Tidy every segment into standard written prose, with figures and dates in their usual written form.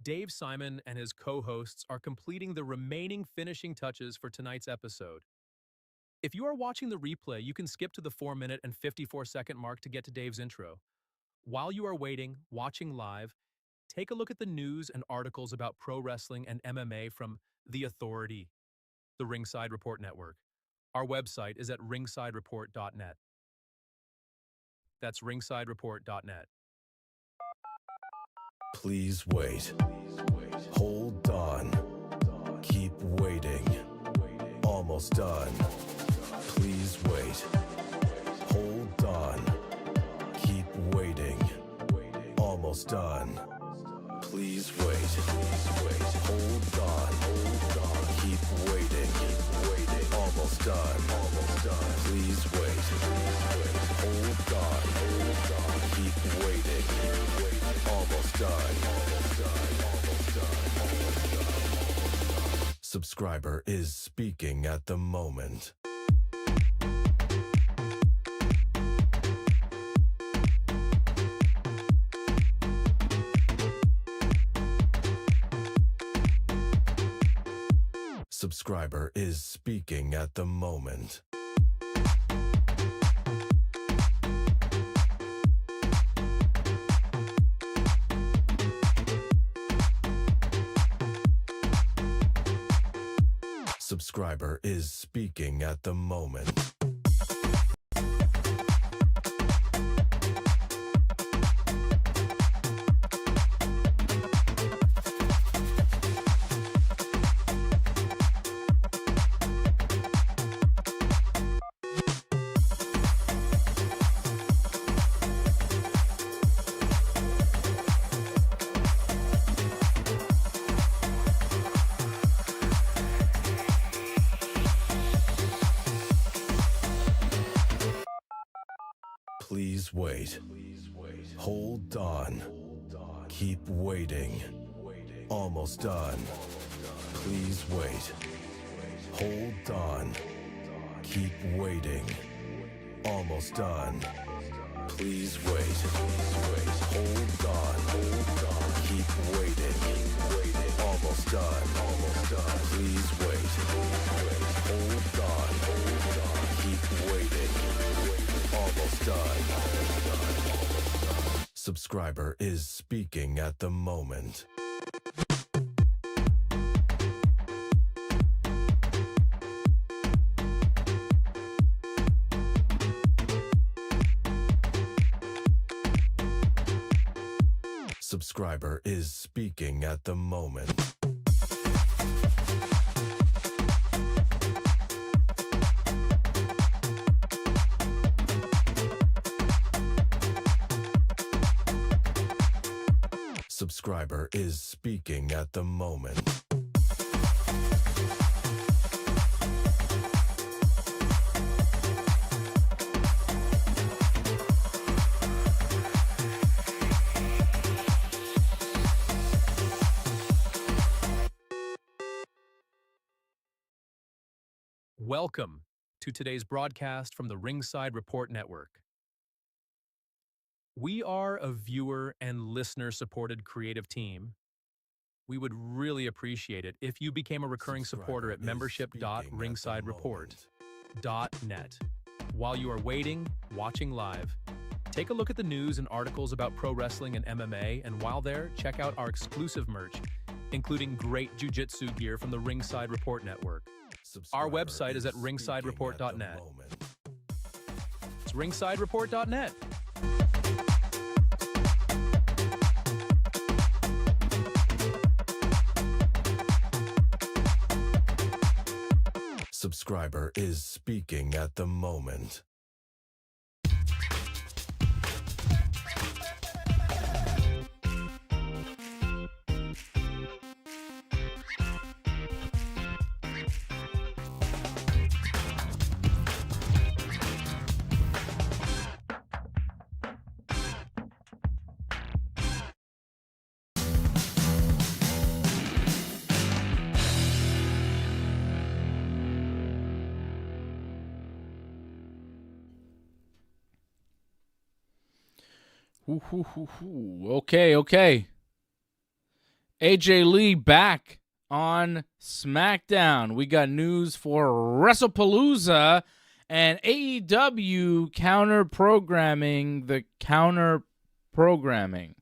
Dave Simon and his co-hosts are completing the remaining finishing touches for tonight's episode. If you are watching the replay, you can skip to the 4-minute and 54-second mark to get to Dave's intro. While you are waiting, watching live, take a look at the news and articles about pro wrestling and MMA from The Authority, the Ringside Report Network. Our website is at ringsidereport.net. That's ringsidereport.net. Please wait. Hold on. Keep waiting. Almost done. Please wait. Hold on. Keep waiting. Almost done. Please wait. Hold on. Keep waiting. Almost done. Please wait. Hold on. Keep waiting. Almost done. Subscriber is speaking at the moment. Subscriber is speaking at the moment. Subscriber is speaking at the moment. Please wait. Hold on. Keep waiting. Almost done. Please wait. Hold on. Keep waiting. Almost done. Please wait. Hold on. Keep waiting. Almost done. Please wait. Hold on. Keep waiting. Almost done. Subscriber is speaking at the moment. Subscriber is speaking at the moment. Subscriber is speaking at the moment. Welcome to today's broadcast from the Ringside Report Network. We are a viewer and listener-supported creative team. We would really appreciate it if you became a recurring supporter at membership.ringsidereport.net. While you are waiting, watching live, take a look at the news and articles about pro wrestling and MMA, and while there, check out our exclusive merch, including great jiu-jitsu gear from the Ringside Report Network. Our website is at ringsidereport.net. It's ringsidereport.net. Subscriber is speaking at the moment. Okay. AJ Lee back on SmackDown. We got news for Wrestlepalooza and AEW counter-programming the counter-programming.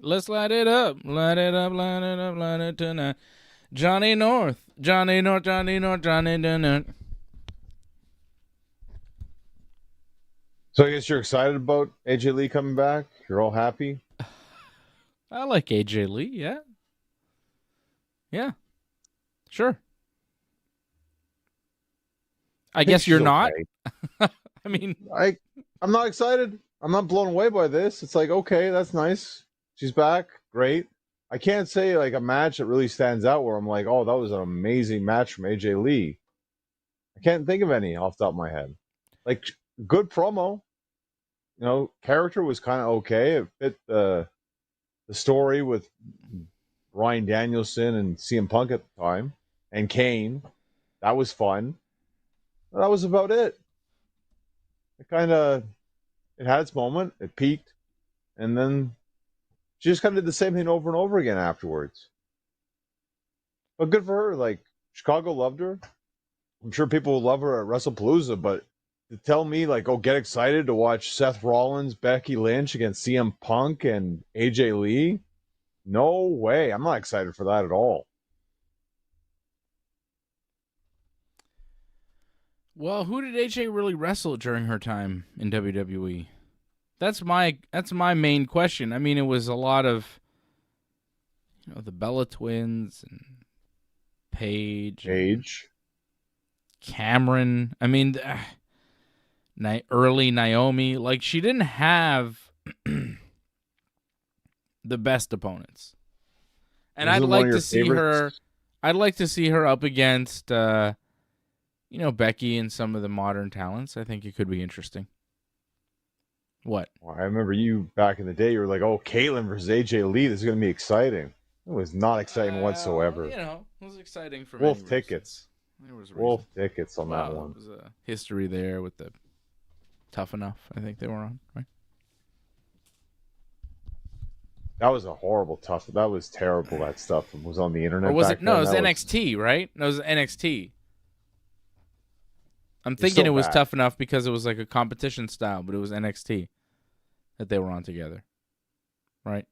Let's light it up. Light it up, light it up, light it tonight. Johnny North. Johnny North, Johnny North, Johnny North. So I guess you're excited about AJ Lee coming back? You're all happy? I like AJ Lee, yeah. Yeah. Sure. I guess you're not. Okay. I mean, I'm not excited. I'm not blown away by this. It's like, okay, that's nice. She's back. Great. I can't say like a match that really stands out where I'm like, oh, that was an amazing match from AJ Lee. I can't think of any off the top of my head. Like, good promo. You know, character was kind of okay. It fit the story with Bryan Danielson and CM Punk at the time and Kane. That was fun. That was about it. It had its moment. It peaked, and then she just kind of did the same thing over and over again afterwards. But good for her. Like, Chicago loved her. I'm sure people will love her at Wrestlepalooza, but to tell me, like, oh, get excited to watch Seth Rollins, Becky Lynch against CM Punk and AJ Lee? No way. I'm not excited for that at all. well, who did AJ really wrestle during her time in WWE? That's my main question. I mean, it was a lot of, the Bella Twins and Paige. Cameron. I mean, early Naomi. Like, she didn't have the best opponents. And I'd like to see her. I'd like to see her up against, Becky and some of the modern talents. I think it could be interesting. What? Well, I remember you back in the day. You were like, "Oh, Caitlyn versus AJ Lee. This is going to be exciting." It was not exciting whatsoever. It was exciting for Wolf many tickets. There was Wolf tickets on that one. There was a history there with the Tough Enough. I think they were on, right? That was a horrible tough. That was terrible. That stuff was on the internet. Or was back it? No, then. it was That NXT, right? No, it was NXT. I'm thinking it was bad. Tough Enough because it was like a competition style, but it was NXT that they were on together, right?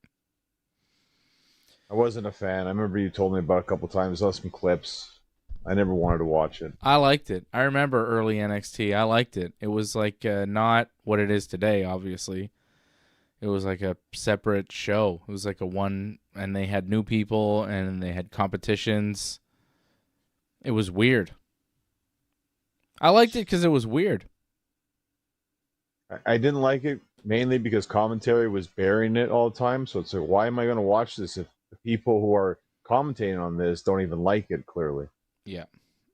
I wasn't a fan. I remember you told me about it a couple times. I saw some clips. I never wanted to watch it. I liked it. I remember early NXT. I liked it. It was like not what it is today, obviously. It was like a separate show. It was like and they had new people and they had competitions. It was weird. I liked it because it was weird. I didn't like it mainly because commentary was burying it all the time. So it's like, why am I going to watch this if the people who are commentating on this don't even like it, clearly? Yeah,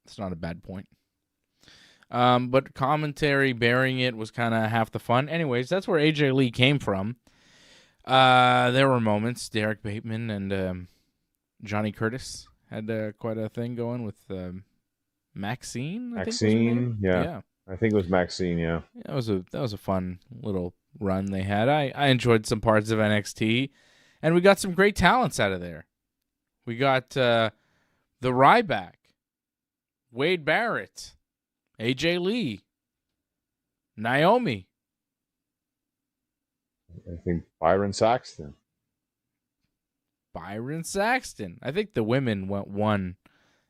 it's not a bad point. But commentary burying it was kind of half the fun. Anyways, that's where AJ Lee came from. There were moments. Derek Bateman and Johnny Curtis had quite a thing going with Maxine. Maxine, yeah. I think it was Maxine, yeah. That was a fun little run they had. I enjoyed some parts of NXT, and we got some great talents out of there. We got the Ryback, Wade Barrett, AJ Lee, Naomi. I think Byron Saxton. I think the women won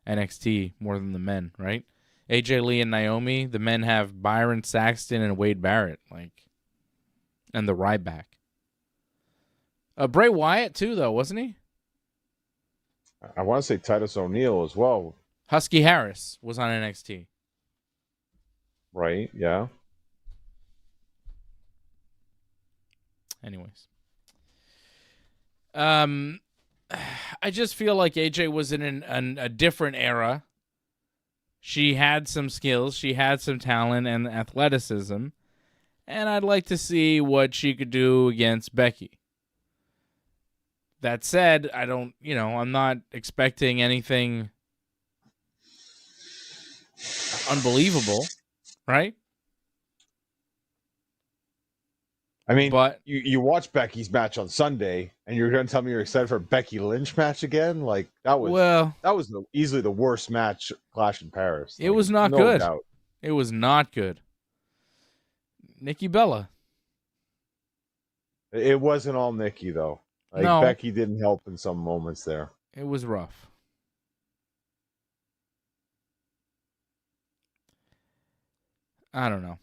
NXT more than the men, right? AJ Lee and Naomi. The men have Byron Saxton and Wade Barrett, and the Ryback. Bray Wyatt too, though, wasn't he? I want to say Titus O'Neil as well. Husky Harris was on NXT. Right, yeah. Anyways. I just feel like AJ was in a different era. She had some skills, she had some talent and athleticism, and I'd like to see what she could do against Becky. That said, I'm not expecting anything unbelievable, right? I mean, But you watch Becky's match on Sunday, and you're going to tell me you're excited for a Becky Lynch match again? Like well, that was easily the worst match Clash in Paris. it Like, was not no good. doubt. It was not good. Nikki Bella. It wasn't all Nikki though. Like No. Becky didn't help in some moments there. It was rough. I don't know.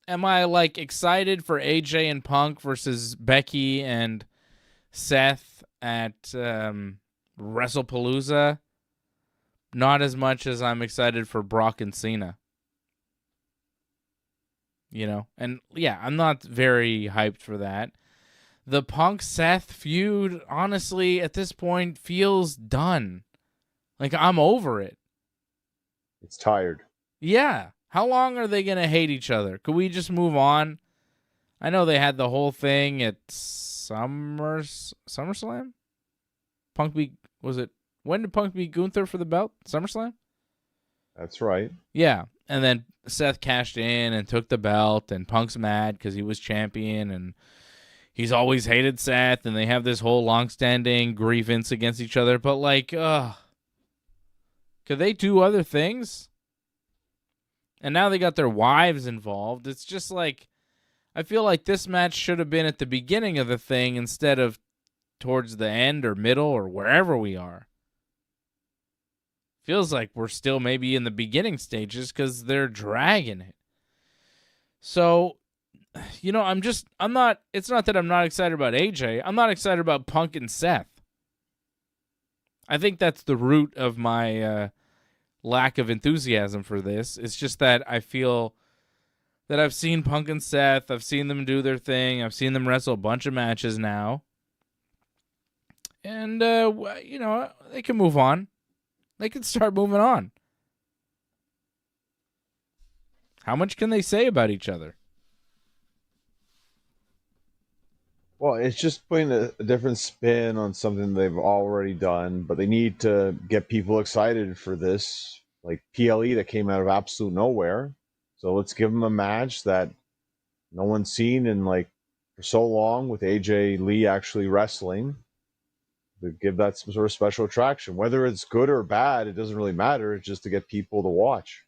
Am I like excited for AJ and Punk versus Becky and Seth at Wrestlepalooza? Not as much as I'm excited for Brock and Cena. And yeah, I'm not very hyped for that. The Punk-Seth feud, honestly, at this point, feels done. Like, I'm over it. It's tired. Yeah. How long are they going to hate each other? Could we just move on? I know they had the whole thing at SummerSlam? When did Punk beat Gunther for the belt? SummerSlam? That's right. Yeah. And then Seth cashed in and took the belt, and Punk's mad because he was champion, and he's always hated Seth, and they have this whole long-standing grievance against each other. But, could they do other things? And now they got their wives involved. It's just like, I feel like this match should have been at the beginning of the thing instead of towards the end or middle or wherever we are. Feels like we're still maybe in the beginning stages because they're dragging it. So, it's not that I'm not excited about AJ. I'm not excited about Punk and Seth. I think that's the root of my lack of enthusiasm for this. It's just that I feel that I've seen Punk and Seth. I've seen them do their thing. I've seen them wrestle a bunch of matches now. And, they can move on. They can start moving on. How much can they say about each other? Well, it's just putting a different spin on something they've already done, but they need to get people excited for this. Like PLE that came out of absolute nowhere. So let's give them a match that no one's seen in for so long with AJ Lee actually wrestling. To give that some sort of special attraction. Whether it's good or bad, it doesn't really matter. It's just to get people to watch.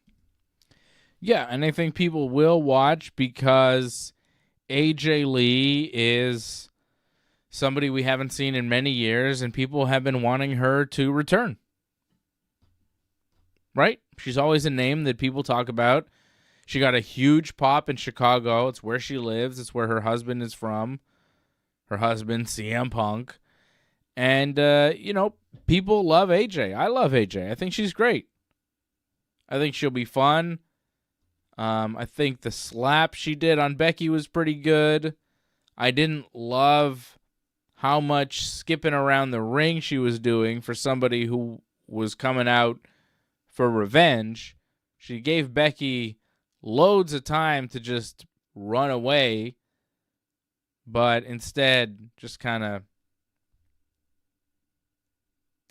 Yeah, and I think people will watch because AJ Lee is somebody we haven't seen in many years, and people have been wanting her to return. Right? She's always a name that people talk about. She got a huge pop in Chicago. It's where she lives. It's where her husband is from. Her husband, CM Punk. And, people love AJ. I love AJ. I think she's great. I think she'll be fun. I think the slap she did on Becky was pretty good. I didn't love how much skipping around the ring she was doing for somebody who was coming out for revenge. She gave Becky loads of time to just run away, but instead just kind of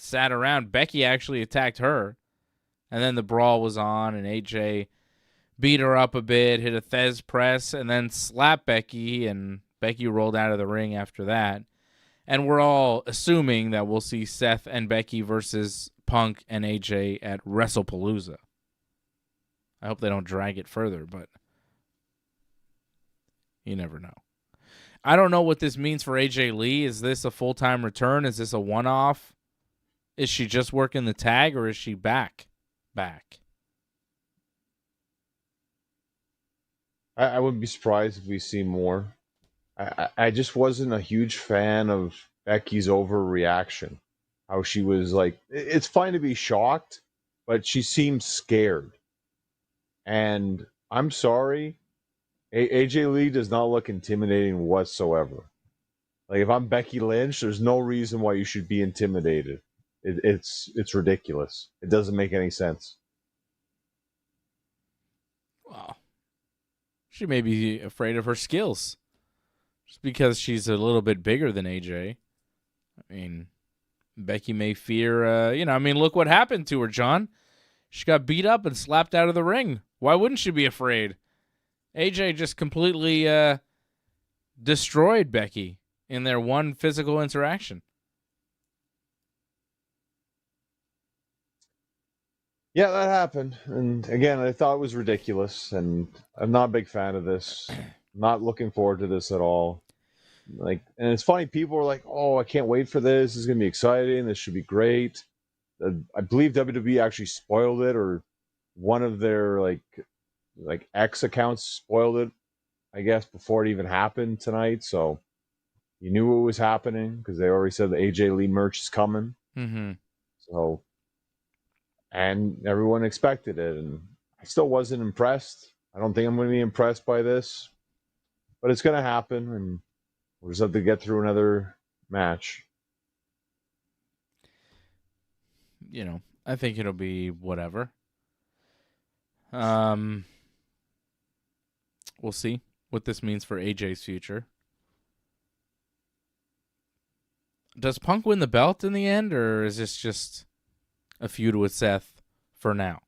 sat around. Becky actually attacked her, and then the brawl was on, and AJ beat her up a bit, hit a Thez press, and then slapped Becky, and Becky rolled out of the ring after that. And we're all assuming that we'll see Seth and Becky versus Punk and AJ at Wrestlepalooza. I hope they don't drag it further, but you never know. I don't know what this means for AJ Lee. Is this a full-time return? Is this a one-off? Is she just working the tag, or is she back? I wouldn't be surprised if we see more. I just wasn't a huge fan of Becky's overreaction. How she was it's fine to be shocked, but she seemed scared. And I'm sorry, AJ Lee does not look intimidating whatsoever. Like, if I'm Becky Lynch, there's no reason why you should be intimidated. It's ridiculous. It doesn't make any sense. Well, she may be afraid of her skills. Just because she's a little bit bigger than AJ. I mean, Becky may fear, look what happened to her, John. She got beat up and slapped out of the ring. Why wouldn't she be afraid? AJ just completely destroyed Becky in their one physical interaction. Yeah, that happened. And again, I thought it was ridiculous, and I'm not a big fan of this. Not looking forward to this at all. And it's funny, people are like, "Oh, I can't wait for this. This is gonna be exciting. This should be great." I believe WWE actually spoiled it, or one of their like X accounts spoiled it, I guess, before it even happened tonight. So you knew what was happening because they already said the AJ Lee merch is coming. Mm-hmm. So, and everyone expected it, and I still wasn't impressed. I don't think I'm going to be impressed by this, but it's going to happen, and we'll just have to get through another match. I think it'll be whatever. We'll see what this means for AJ's future. Does Punk win the belt in the end, or is this just a feud with Seth for now?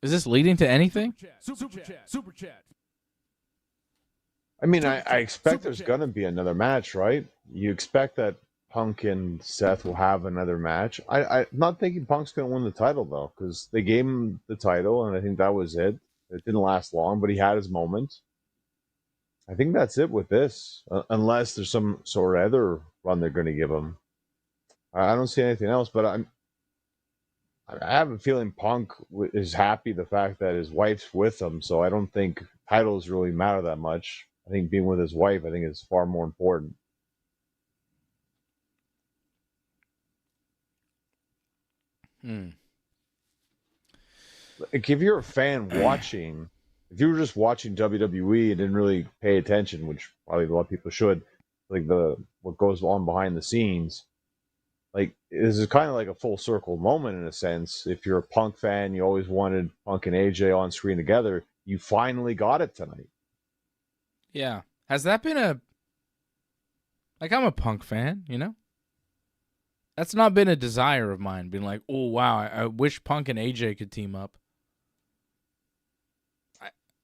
Is this leading to anything? Super chat. I mean, I expect there's going to be another match, right? You expect that Punk and Seth will have another match. I'm not thinking Punk's going to win the title, though, because they gave him the title, and I think that was it. It didn't last long, but he had his moment. I think that's it with this, unless there's some sort of other run they're going to give him. I don't see anything else, but I have a feeling Punk is happy the fact that his wife's with him, so I don't think titles really matter that much. I think being with his wife, I think, is far more important. Like, if you're a fan watching, if you were just watching WWE and didn't really pay attention, which probably a lot of people should, like what goes on behind the scenes, like this is kind of like a full circle moment in a sense. If you're a Punk fan, you always wanted Punk and AJ on screen together. You finally got it tonight. Yeah. Has that been I'm a Punk fan, That's not been a desire of mine, being like, oh, wow, I wish Punk and AJ could team up.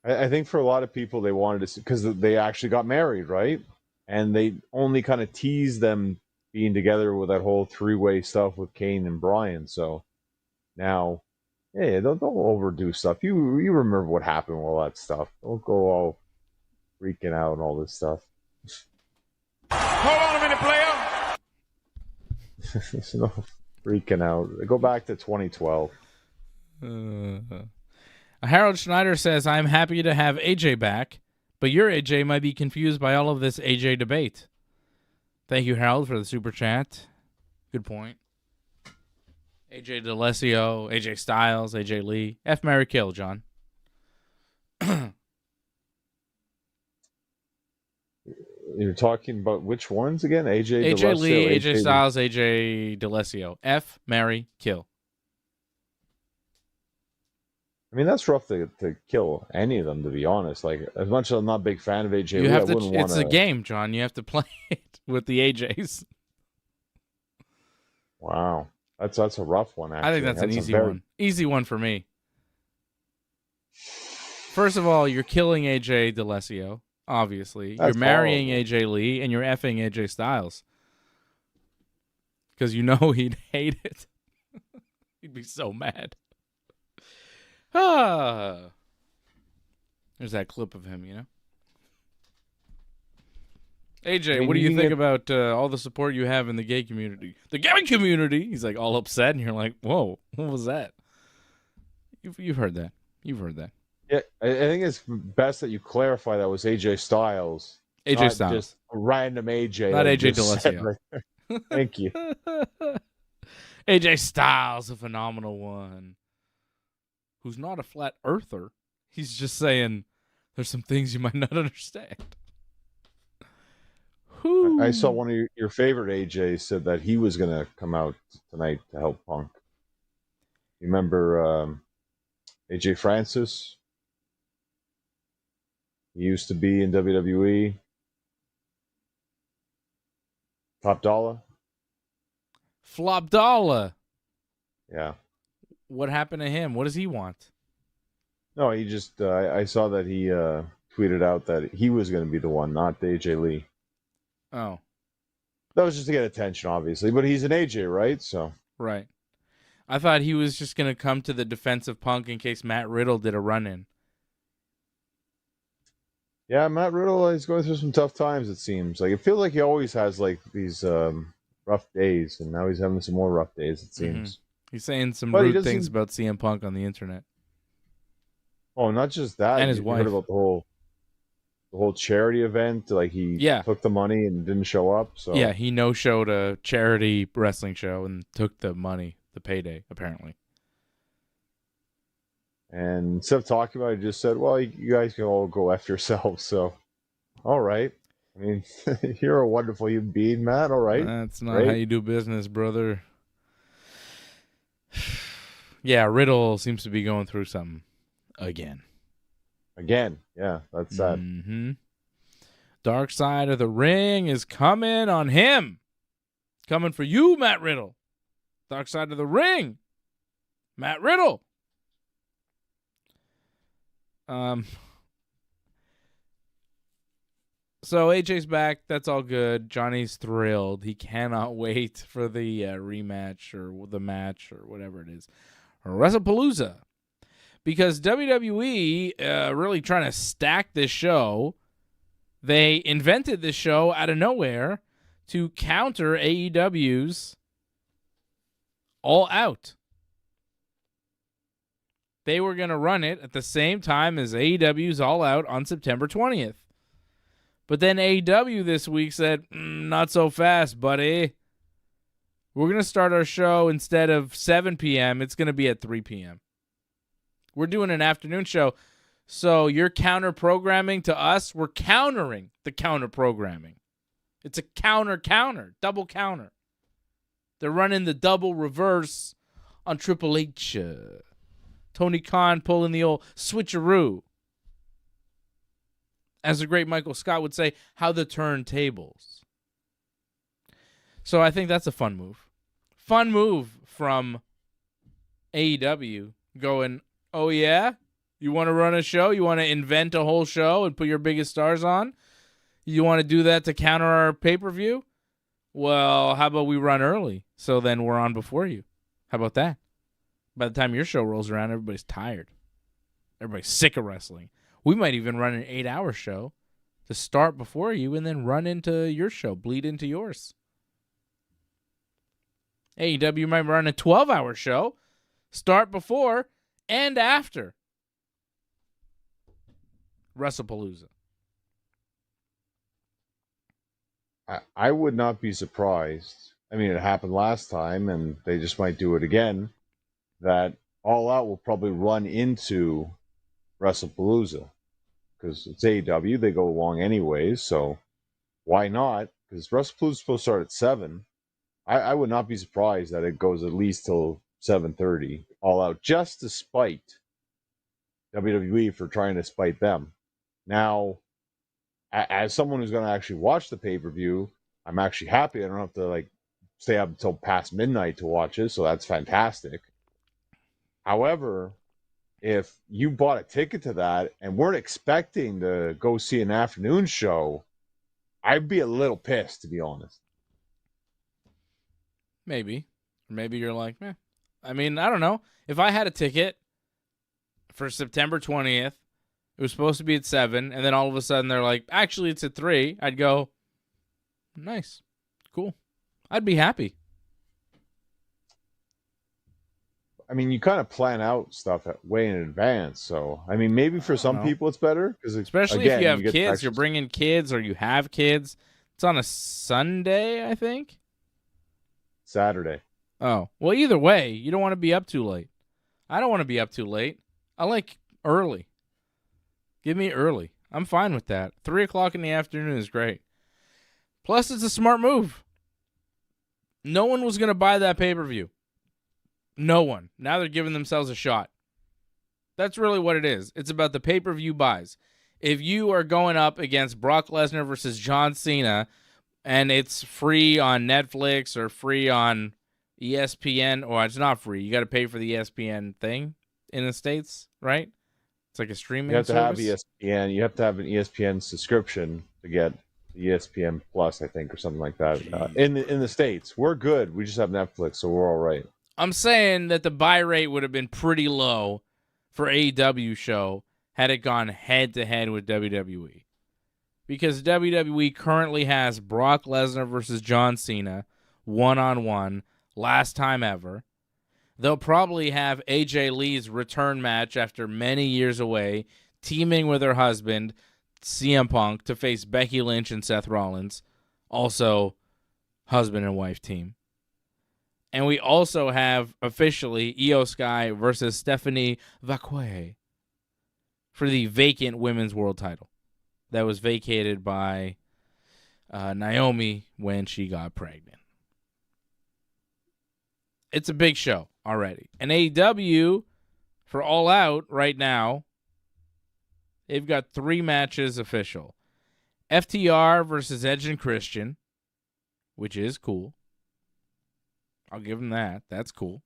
I think for a lot of people, they wanted to see, because they actually got married, right? And they only kind of teased them being together with that whole three-way stuff with Kane and Bryan. So now, hey, don't overdo stuff. You remember what happened with all that stuff. Don't go all freaking out and all this stuff. Hold on a minute, player. There's no freaking out. Go back to 2012. Harold Schneider says, I'm happy to have AJ back, but your AJ might be confused by all of this AJ debate. Thank you, Harold, for the super chat. Good point. AJ DeLesio, AJ Styles, AJ Lee. F, marry, kill, John. You're talking about which ones again? AJ AJ DeLesio, Lee, AJ Styles, AJ DeLesio. F, marry, kill. I mean, that's rough to kill any of them, to be honest. Like, as much as I'm not a big fan of AJ You Lee, have I to. wouldn't want It's a game, John. You have to play it with the AJs. Wow, that's a rough one. Actually, I think that's an easy one. Easy one for me. First of all, you're killing AJ DeLesio. Obviously, That's you're marrying horrible. AJ Lee, and you're effing AJ Styles because you know he'd hate it. He'd be so mad. There's that clip of him, AJ, I mean, what do you you can think get- about all the support you have in the gay community? The gay community! He's like all upset, and you're like, whoa, what was that? You've heard that. You've heard that. Yeah, I think it's best that you clarify that was AJ Styles. AJ not Styles. Just a random AJ. Not that AJ you just said DeLesio. right there. Thank you. AJ Styles, a phenomenal one. Who's not a flat earther. He's just saying there's some things you might not understand. I saw one of your favorite AJs said that he was going to come out tonight to help Punk. You remember AJ Francis? He used to be in WWE. Top dollar. Flop Dollar. Yeah. What happened to him? What does he want? No, he just. I saw that he tweeted out that he was going to be the one, not AJ Lee. Oh, That was just to get attention, obviously. But he's an AJ, right? So. right. I thought he was just going to come to the defense of Punk in case Matt Riddle did a run-in. Yeah, Matt Riddle is going through some tough times, it seems. Like, it feels like he always has, like, these rough days, and now he's having some more rough days, it seems. He's saying some But he rude things doesn't- about CM Punk on the internet. Oh, not just that. And his You wife. heard about the whole charity event? Like, he took the money and didn't show up, so... Yeah, he no-showed a charity wrestling show and took the money, the payday, apparently. And instead of talking about it, he just said, well, you guys can all go F yourselves, so... All right. I mean, you're a wonderful human being, Matt, all right? That's not how you do business, brother. Yeah, Riddle seems to be going through something again. Again, yeah, that's sad. Mm-hmm. Dark Side of the Ring is coming on him. Coming for you, Matt Riddle. Dark Side of the Ring. Matt Riddle. So AJ's back. That's all good. Johnny's thrilled. He cannot wait for the rematch or the match or whatever it is. Wrestlepalooza. Because WWE really trying to stack this show. They invented this show out of nowhere to counter AEW's All Out. They were going to run it at the same time as AEW's All Out on September 20th. But then AEW this week said, not so fast, buddy. We're going to start our show instead of 7 p.m. It's going to be at 3 p.m. We're doing an afternoon show. So you're counter-programming to us. We're countering the counter-programming. It's a counter, double counter. They're running the double reverse on Triple H. Tony Khan pulling the old switcheroo. As the great Michael Scott would say, how the turntables. So I think that's a fun move. Fun move from AEW going, oh yeah? You want to run a show? You want to invent a whole show and put your biggest stars on? You want to do that to counter our pay-per-view? Well, how about we run early so then we're on before you? How about that? By the time your show rolls around, everybody's tired. Everybody's sick of wrestling. We might even run an 8-hour show to start before you and then run into your show, bleed into yours. AEW might run a 12-hour show, start before and after Wrestlepalooza. I would not be surprised. I mean, it happened last time, and they just might do it again, that All Out will probably run into Wrestlepalooza. Because it's AEW, they go along anyways, so why not? Because Wrestlepalooza is supposed to start at 7. I would not be surprised that it goes at least till 7:30, All Out, just to spite WWE for trying to spite them. Now, as someone who's going to actually watch the pay-per-view, I'm actually happy I don't have to stay up until past midnight to watch it, so that's fantastic. However, if you bought a ticket to that and weren't expecting to go see an afternoon show, I'd be a little pissed, to be honest. Maybe. Maybe you're like, eh. I mean, I don't know. If I had a ticket for September 20th, it was supposed to be at 7, and then all of a sudden they're like, actually, it's at 3, I'd go, nice. Cool. I'd be happy. I mean, you kind of plan out stuff way in advance. So, I mean, maybe for some people it's better. Especially if you have kids. You're bringing kids or you have kids. It's on a Sunday, I think. Saturday. Oh. Well, either way, you don't want to be up too late. I don't want to be up too late. I like early. Give me early. I'm fine with that. 3 o'clock in the afternoon is great. Plus, it's a smart move. No one was going to buy that pay-per-view. No one. Now they're giving themselves a shot. That's really what it is. It's about the pay-per-view buys. If you are going up against Brock Lesnar versus John Cena and it's free on Netflix or free on ESPN, or it's not free. You got to pay for the ESPN thing in the States, right? It's like a streaming You have to have service. ESPN. You have to have an ESPN subscription to get ESPN Plus, I think, or something like that. In the States, we're good. We just have Netflix, so we're all right. I'm saying that the buy rate would have been pretty low for AEW show had it gone head-to-head with WWE. Because WWE currently has Brock Lesnar versus John Cena, one-on-one, last time ever. They'll probably have AJ Lee's return match after many years away, teaming with her husband, CM Punk, to face Becky Lynch and Seth Rollins. Also, husband and wife team. And we also have, officially, Io Sky versus Stephanie Vaquet for the vacant women's world title that was vacated by Naomi when she got pregnant. It's a big show already. And AEW, for All Out right now, they've got 3 matches official. FTR versus Edge and Christian, which is cool. I'll give them that. That's cool.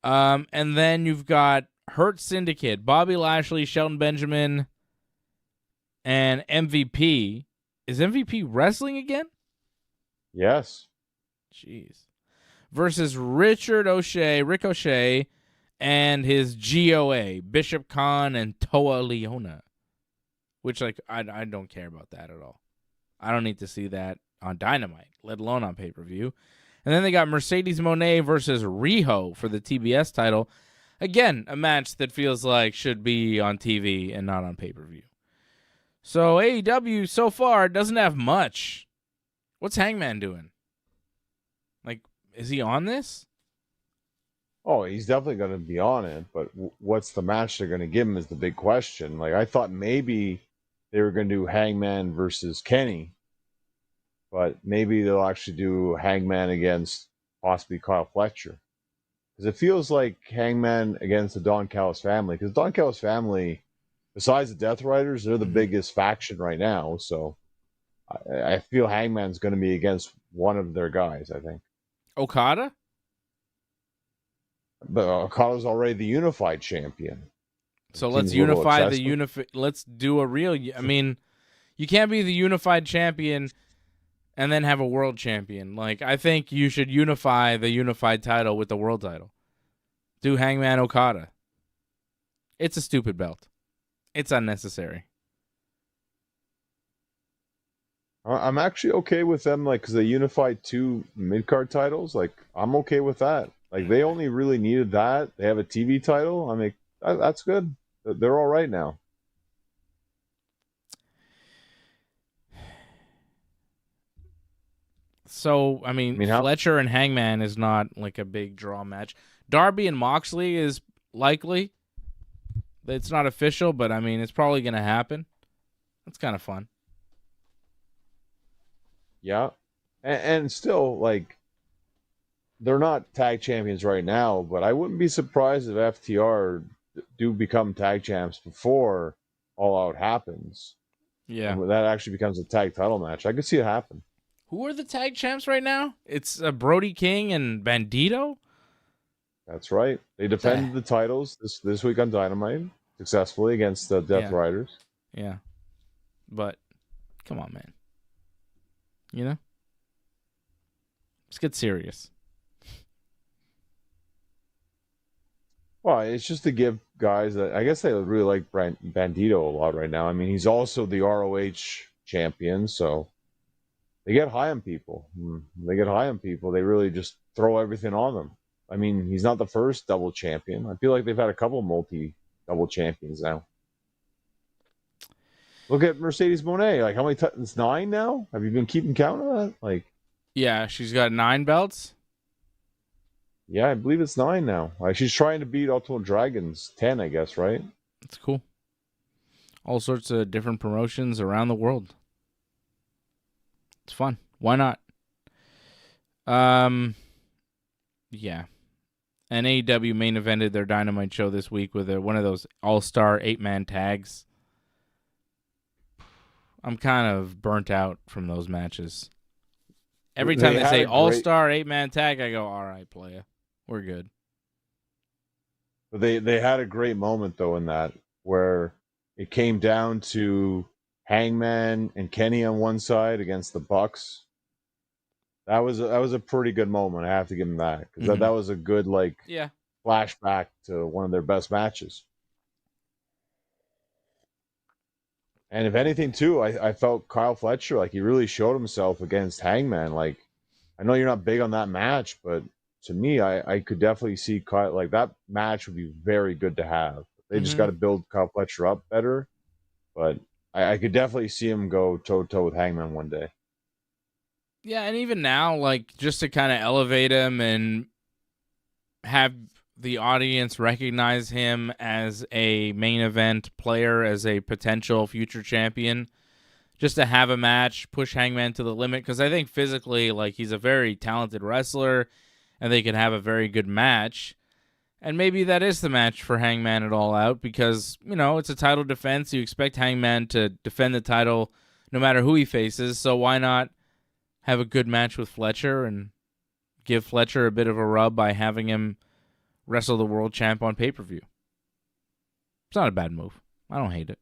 And then you've got Hurt Syndicate, Bobby Lashley, Shelton Benjamin, and MVP. Is MVP wrestling again? Yes. Jeez. Versus Ricochet, and his GOA, Bishop Khan and Toa Leona. Which, like, I don't care about that at all. I don't need to see that on Dynamite, let alone on pay-per-view. And then they got Mercedes Moné versus Riho for the TBS title. Again, a match that feels like should be on TV and not on pay-per-view. So AEW so far doesn't have much. What's Hangman doing? Like, is he on this? Oh, he's definitely going to be on it, but what's the match they're going to give him is the big question. Like, I thought maybe they were going to do Hangman versus Kenny, but maybe they'll actually do Hangman against possibly Kyle Fletcher. Because it feels like Hangman against the Don Callis family. Because Don Callis family, besides the Death Riders, they're the biggest faction right now. So I feel Hangman's going to be against one of their guys, I think. Okada? But Okada's already the unified champion. So let's unify let's do a real... I mean, you can't be the unified champion and then have a world champion. Like, I think you should unify the unified title with the world title. Do Hangman Okada. It's a stupid belt. It's unnecessary. I'm actually okay with them, like, because they unified 2 mid-card titles. Like, I'm okay with that. Like, they only really needed that. They have a TV title. I mean, that's good. They're all right now. So, I mean Fletcher and Hangman is not like a big draw match. Darby and Moxley is likely. It's not official, but I mean, it's probably going to happen. That's kind of fun. Yeah. And still, like, they're not tag champions right now, but I wouldn't be surprised if FTR do become tag champs before All Out happens. Yeah. And that actually becomes a tag title match. I could see it happen. Who are the tag champs right now? It's Brody King and Bandito? That's right. They defended the titles this week on Dynamite successfully against the Death Riders. Yeah. But, come on, man. You know? Let's get serious. Well, it's just to give guys that I guess they really like Bandito a lot right now. I mean, he's also the ROH champion, so they get high on people. They really just throw everything on them. I mean, he's not the first double champion. I feel like they've had a couple multi-double champions now. Look at Mercedes Moné. Like, how many times? It's 9 now? Have you been keeping count of that? Like, yeah, she's got 9 belts. Yeah, I believe it's 9 now. Like, she's trying to beat Ultimate Dragon's 10, I guess, right? That's cool. All sorts of different promotions around the world. It's fun. Why not? Yeah. And AEW main evented their Dynamite show this week with one of those all-star 8-man tags. I'm kind of burnt out from those matches. Every time they had say a great- all-star 8-man tag, I go, all right, playa. We're good. But they had a great moment though in that where it came down to Hangman and Kenny on one side against the Bucks. That was a pretty good moment. I have to give them that because Mhm. that was a good Yeah. flashback to one of their best matches. And if anything, too, I felt Kyle Fletcher he really showed himself against Hangman. I know you're not big on that match, but to me, I could definitely see Kyle that match would be very good to have. They just Mhm. got to build Kyle Fletcher up better, but I could definitely see him go toe to toe with Hangman one day. Yeah, and even now, just to kind of elevate him and have the audience recognize him as a main event player, as a potential future champion, just to have a match, push Hangman to the limit, because I think physically, he's a very talented wrestler, and they could have a very good match. And maybe that is the match for Hangman at All Out, because, it's a title defense. You expect Hangman to defend the title no matter who he faces, so why not have a good match with Fletcher and give Fletcher a bit of a rub by having him wrestle the world champ on pay-per-view. It's not a bad move. I don't hate it.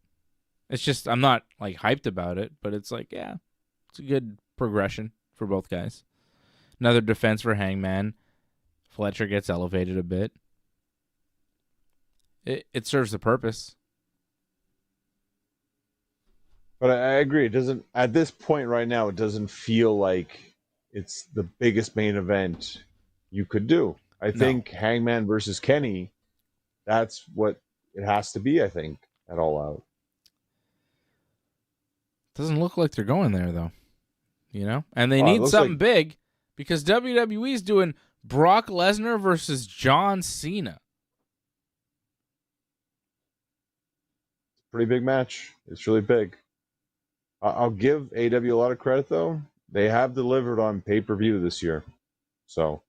It's just I'm not hyped about it, but it's it's a good progression for both guys. Another defense for Hangman. Fletcher gets elevated a bit. It serves the purpose. But I agree. It doesn't at this point right now. It doesn't feel like it's the biggest main event you could do. I think Hangman versus Kenny. That's what it has to be. I think at All Out. Doesn't look like they're going there though. And they It need looks something big because WWE's doing Brock Lesnar versus John Cena. Pretty big match. It's really big. I'll give AEW a lot of credit though. They have delivered on pay-per-view this year, so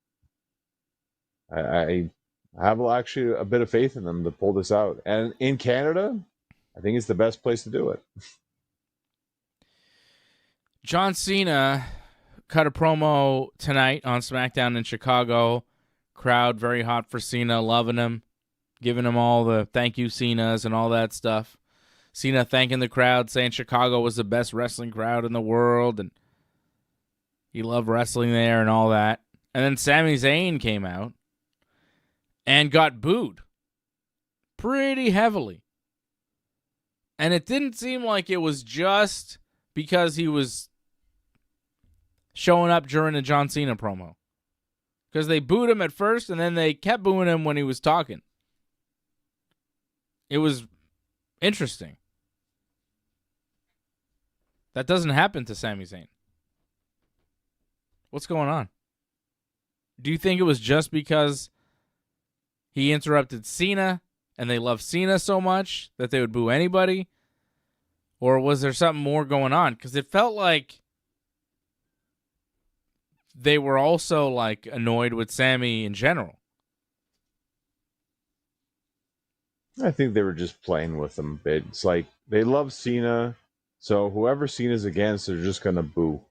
I have actually a bit of faith in them to pull this out. And in Canada, I think it's the best place to do it. John Cena cut a promo tonight on SmackDown in Chicago. Crowd very hot for Cena, loving him, giving him all the thank you Cenas and all that stuff. Cena thanking the crowd, saying Chicago was the best wrestling crowd in the world, and he loved wrestling there and all that. And then Sami Zayn came out and got booed pretty heavily. And it didn't seem like it was just because he was showing up during a John Cena promo. Because they booed him at first, and then they kept booing him when he was talking. It was interesting. That doesn't happen to Sami Zayn. What's going on? Do you think it was just because he interrupted Cena and they love Cena so much that they would boo anybody? Or was there something more going on? Because it felt like they were also annoyed with Sami in general. I think they were just playing with him a bit. It's they love Cena, so whoever Cena's against, they're just gonna boo.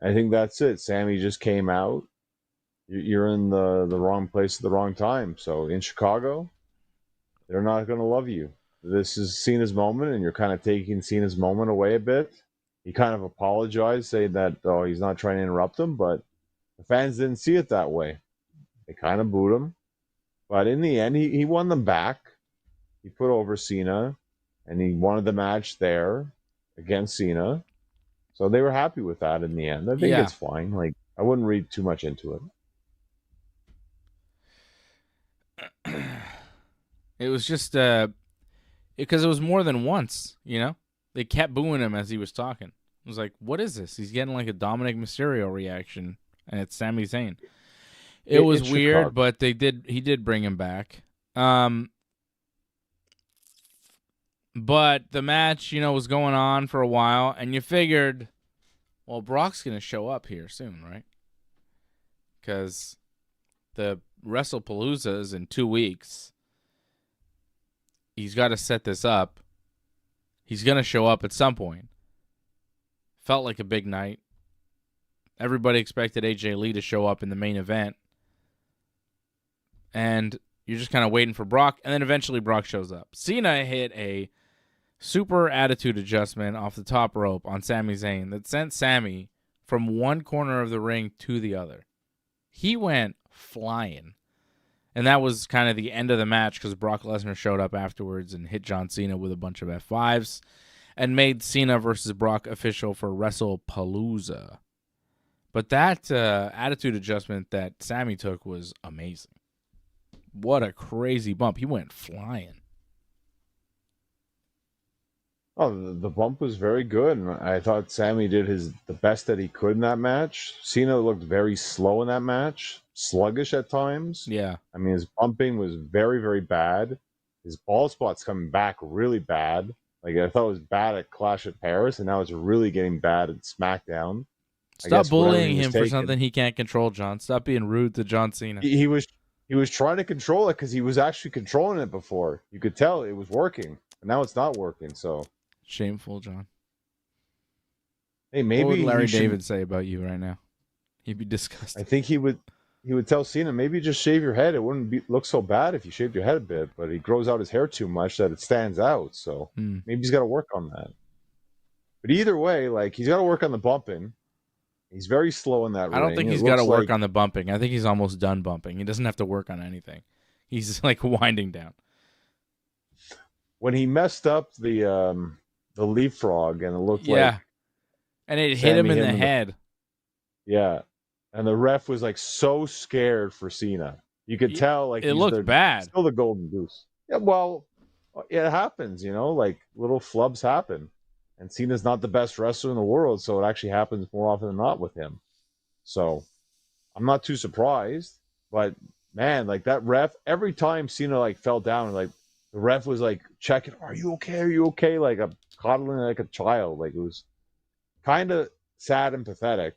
I think that's it. Sami just came out. You're in the wrong place at the wrong time. So in Chicago, they're not gonna love you. This is Cena's moment, and you're kind of taking Cena's moment away a bit. He kind of apologized, saying that he's not trying to interrupt him, but the fans didn't see it that way. They kind of booed him, but in the end, he won them back. He put over Cena, and he wanted the match there against Cena. So they were happy with that in the end. I think it's fine. I wouldn't read too much into it. It was just because it was more than once, They kept booing him as he was talking. It was like, what is this? He's getting a Dominic Mysterio reaction, and it's Sami Zayn. It was weird, Chicago. But he did bring him back. But the match, was going on for a while, and you figured, well, Brock's going to show up here soon, right? Because the Wrestlepalooza is in 2 weeks. He's got to set this up. He's going to show up at some point. Felt like a big night. Everybody expected AJ Lee to show up in the main event. And you're just kind of waiting for Brock, and then eventually Brock shows up. Cena hit a super attitude adjustment off the top rope on Sami Zayn that sent Sami from one corner of the ring to the other. He went flying. And that was kind of the end of the match because Brock Lesnar showed up afterwards and hit John Cena with a bunch of F5s and made Cena versus Brock official for Wrestlepalooza. But that attitude adjustment that Sami took was amazing. What a crazy bump. He went flying. Oh, the bump was very good. And I thought Sami did the best that he could in that match. Cena looked very slow in that match, sluggish at times. Yeah. I mean, his bumping was very, very bad. His ball spot's coming back really bad. Like, I thought it was bad at Clash at Paris, and now it's really getting bad at SmackDown. Stop bullying him for something he can't control, John. Stop being rude to John Cena. He was trying to control it because he was actually controlling it before. You could tell it was working, and now it's not working. So shameful, John. Hey, maybe what would Larry David say about you right now? He'd be disgusted. I think he would tell Cena, maybe just shave your head. It wouldn't look so bad if you shaved your head a bit, but he grows out his hair too much that it stands out. So maybe he's got to work on that. But either way, like, he's got to work on the bumping. He's very slow in that ring. I don't think he's got to work on the bumping. I think he's almost done bumping. He doesn't have to work on anything. He's like winding down. When he messed up the leapfrog and it looked like, and it hit him in the head. Yeah. And the ref was like so scared for Cena. You could tell, like, it looked bad. Still the golden goose. Yeah, well, it happens, like little flubs happen. And Cena's not the best wrestler in the world, so it actually happens more often than not with him. So I'm not too surprised. But man, like, that ref, every time Cena like fell down, like, the ref was like checking, "Are you okay? Are you okay?" Like a coddling like a child. Like, it was kind of sad and pathetic.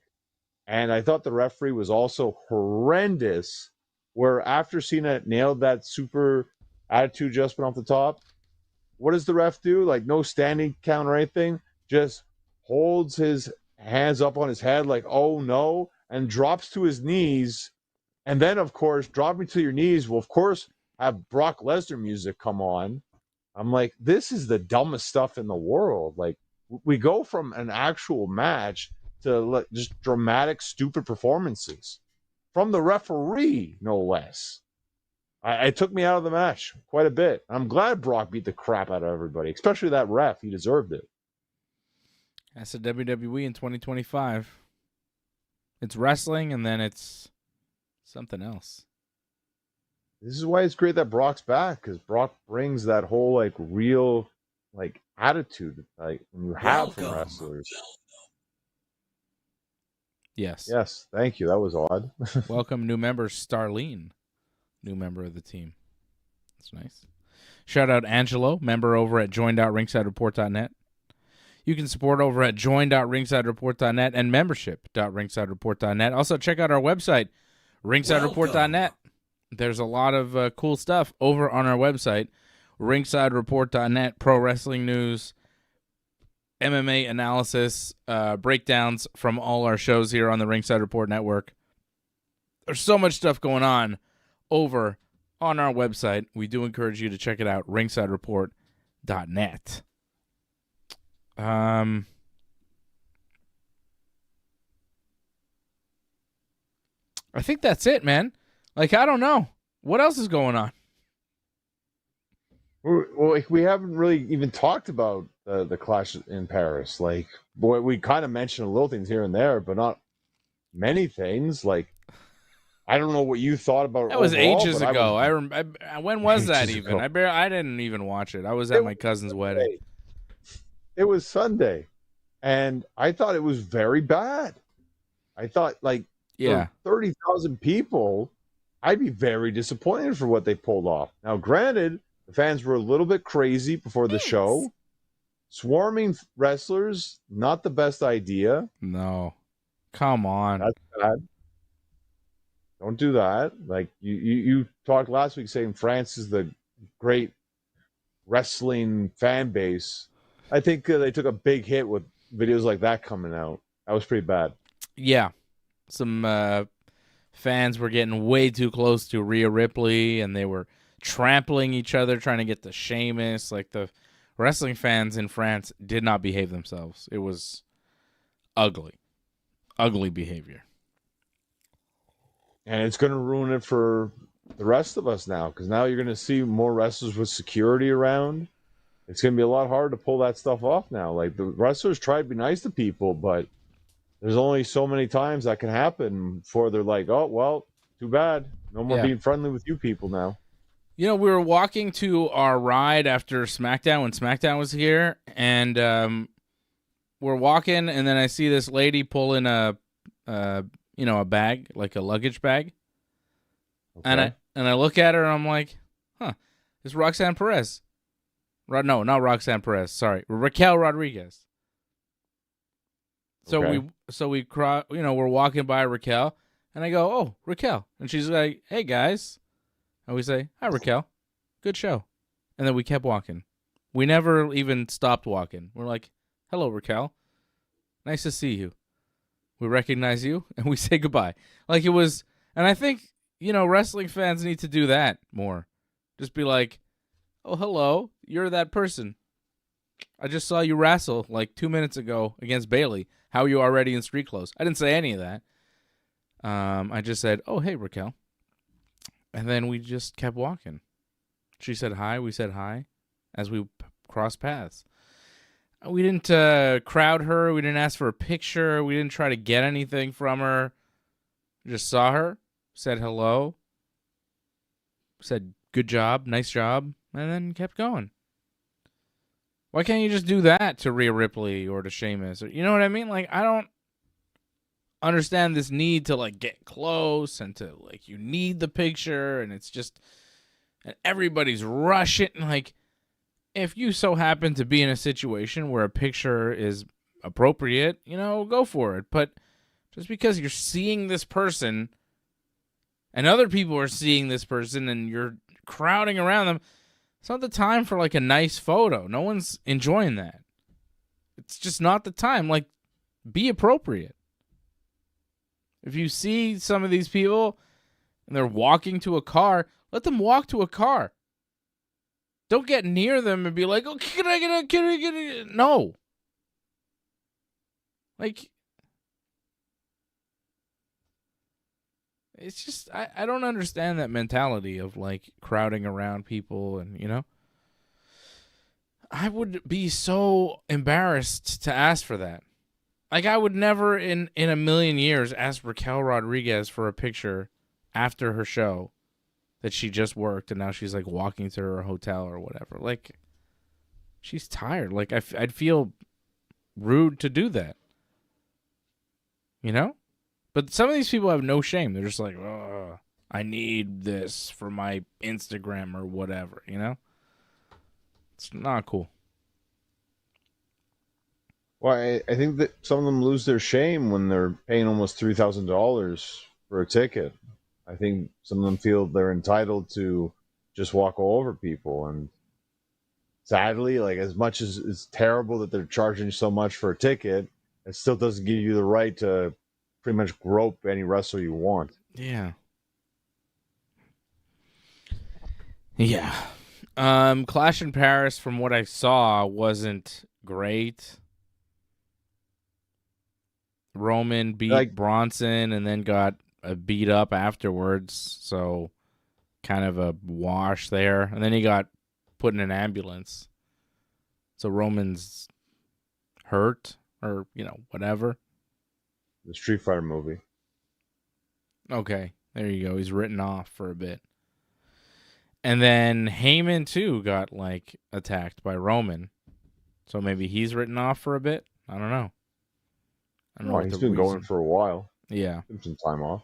And I thought the referee was also horrendous, where after Cena nailed that super attitude adjustment off the top, what does the ref do? Like, no standing count or anything, just holds his hands up on his head like, "Oh no," and drops to his knees. And then, of course, dropping to your knees will, of course, have Brock Lesnar music come on. I'm like, this is the dumbest stuff in the world. Like, we go from an actual match to just dramatic, stupid performances from the referee, no less. It took me out of the match quite a bit. I'm glad Brock beat the crap out of everybody, especially that ref. He deserved it. That's the WWE in 2025. It's wrestling, and then it's something else. This is why it's great that Brock's back, because Brock brings that whole, like, real, like, attitude, like, when you have from wrestlers. Yes. Yes, thank you. That was odd. Welcome, new member Starlene, new member of the team. That's nice. Shout out Angelo, member over at join.ringsidereport.net. You can support over at join.ringsidereport.net and membership.ringsidereport.net. Also, check out our website, ringsidereport.net. There's a lot of cool stuff over on our website, ringsidereport.net, pro wrestling news, MMA analysis, breakdowns from all our shows here on the Ringside Report Network. There's so much stuff going on over on our website. We do encourage you to check it out, ringsidereport.net. I think that's it, man. Like, I don't know. What else is going on? Well, we haven't really even talked about the Clash in Paris. Like, boy, we kind of mentioned little things here and there, but not many things. Like, I don't know what you thought about it. That was overall, ages ago. When was that even? Ago. I didn't even watch it. I was at my cousin's wedding. It was Sunday, and I thought it was very bad. I thought, like, for 30,000 people, I'd be very disappointed for what they pulled off. Now, granted, the fans were a little bit crazy before the show. Swarming wrestlers, not the best idea. No. Come on. That's bad. Don't do that. Like, you talked last week saying France is the great wrestling fan base. I think they took a big hit with videos like that coming out. That was pretty bad. Yeah. some fans were getting way too close to Rhea Ripley, and they were trampling each other, trying to get to Sheamus. Like, the wrestling fans in France did not behave themselves. It was ugly. Ugly behavior. And it's going to ruin it for the rest of us now, because now you're going to see more wrestlers with security around. It's going to be a lot harder to pull that stuff off now. Like, the wrestlers try to be nice to people, but there's only so many times that can happen before they're like, oh, well, too bad. No more being friendly with you people now. You know, we were walking to our ride after SmackDown when SmackDown was here, and we're walking, and then I see this lady pull in a bag, like a luggage bag. Okay. And I look at her, and I'm like, huh, it's Roxanne Perez. No, not Roxanne Perez. Sorry, Raquel Rodriguez. So we're walking by Raquel, and I go, oh, Raquel. And she's like, hey, guys. And we say, hi, Raquel. Good show. And then we kept walking. We never even stopped walking. We're like, hello, Raquel. Nice to see you. We recognize you, and we say goodbye. Like, it was, and I think, wrestling fans need to do that more. Just be like, oh, hello, you're that person. I just saw you wrestle like 2 minutes ago against Bailey. How are you already in street clothes? I didn't say any of that. I just said, oh, hey, Raquel. And then we just kept walking. She said hi. We said hi as we crossed paths. We didn't crowd her. We didn't ask for a picture. We didn't try to get anything from her. We just saw her, said hello, said good job, nice job, and then kept going. Why can't you just do that to Rhea Ripley or to Sheamus? Or, you know what I mean? Like, I don't understand this need to, like, get close and to, like, you need the picture, and it's just, and everybody's rushing. Like, if you so happen to be in a situation where a picture is appropriate, go for it. But just because you're seeing this person and other people are seeing this person and you're crowding around them, it's not the time for, like, a nice photo. No one's enjoying that. It's just not the time. Like, be appropriate. If you see some of these people and they're walking to a car, let them walk to a car. Don't get near them and be like, oh, can I get a... No. Like, it's just, I don't understand that mentality of, like, crowding around people and, I would be so embarrassed to ask for that. Like, I would never in a million years ask Raquel Rodriguez for a picture after her show that she just worked and now she's, like, walking to her hotel or whatever. Like, she's tired. Like, I'd feel rude to do that. But some of these people have no shame. They're just like, oh, I need this for my Instagram or whatever, It's not cool. Well, I think that some of them lose their shame when they're paying almost $3,000 for a ticket. I think some of them feel they're entitled to just walk all over people. And sadly, like, as much as it's terrible that they're charging so much for a ticket, it still doesn't give you the right to pretty much grope any wrestler you want. Yeah. Yeah. Clash in Paris, from what I saw, wasn't great. Roman beat Bronson and then got beat up afterwards, so kind of a wash there. And then he got put in an ambulance. So Roman's hurt or, whatever. The Street Fighter movie. Okay, there you go. He's written off for a bit. And then Heyman, too, got, like, attacked by Roman. So maybe he's written off for a bit? I don't know. He's been going for a while. Yeah. Some time off.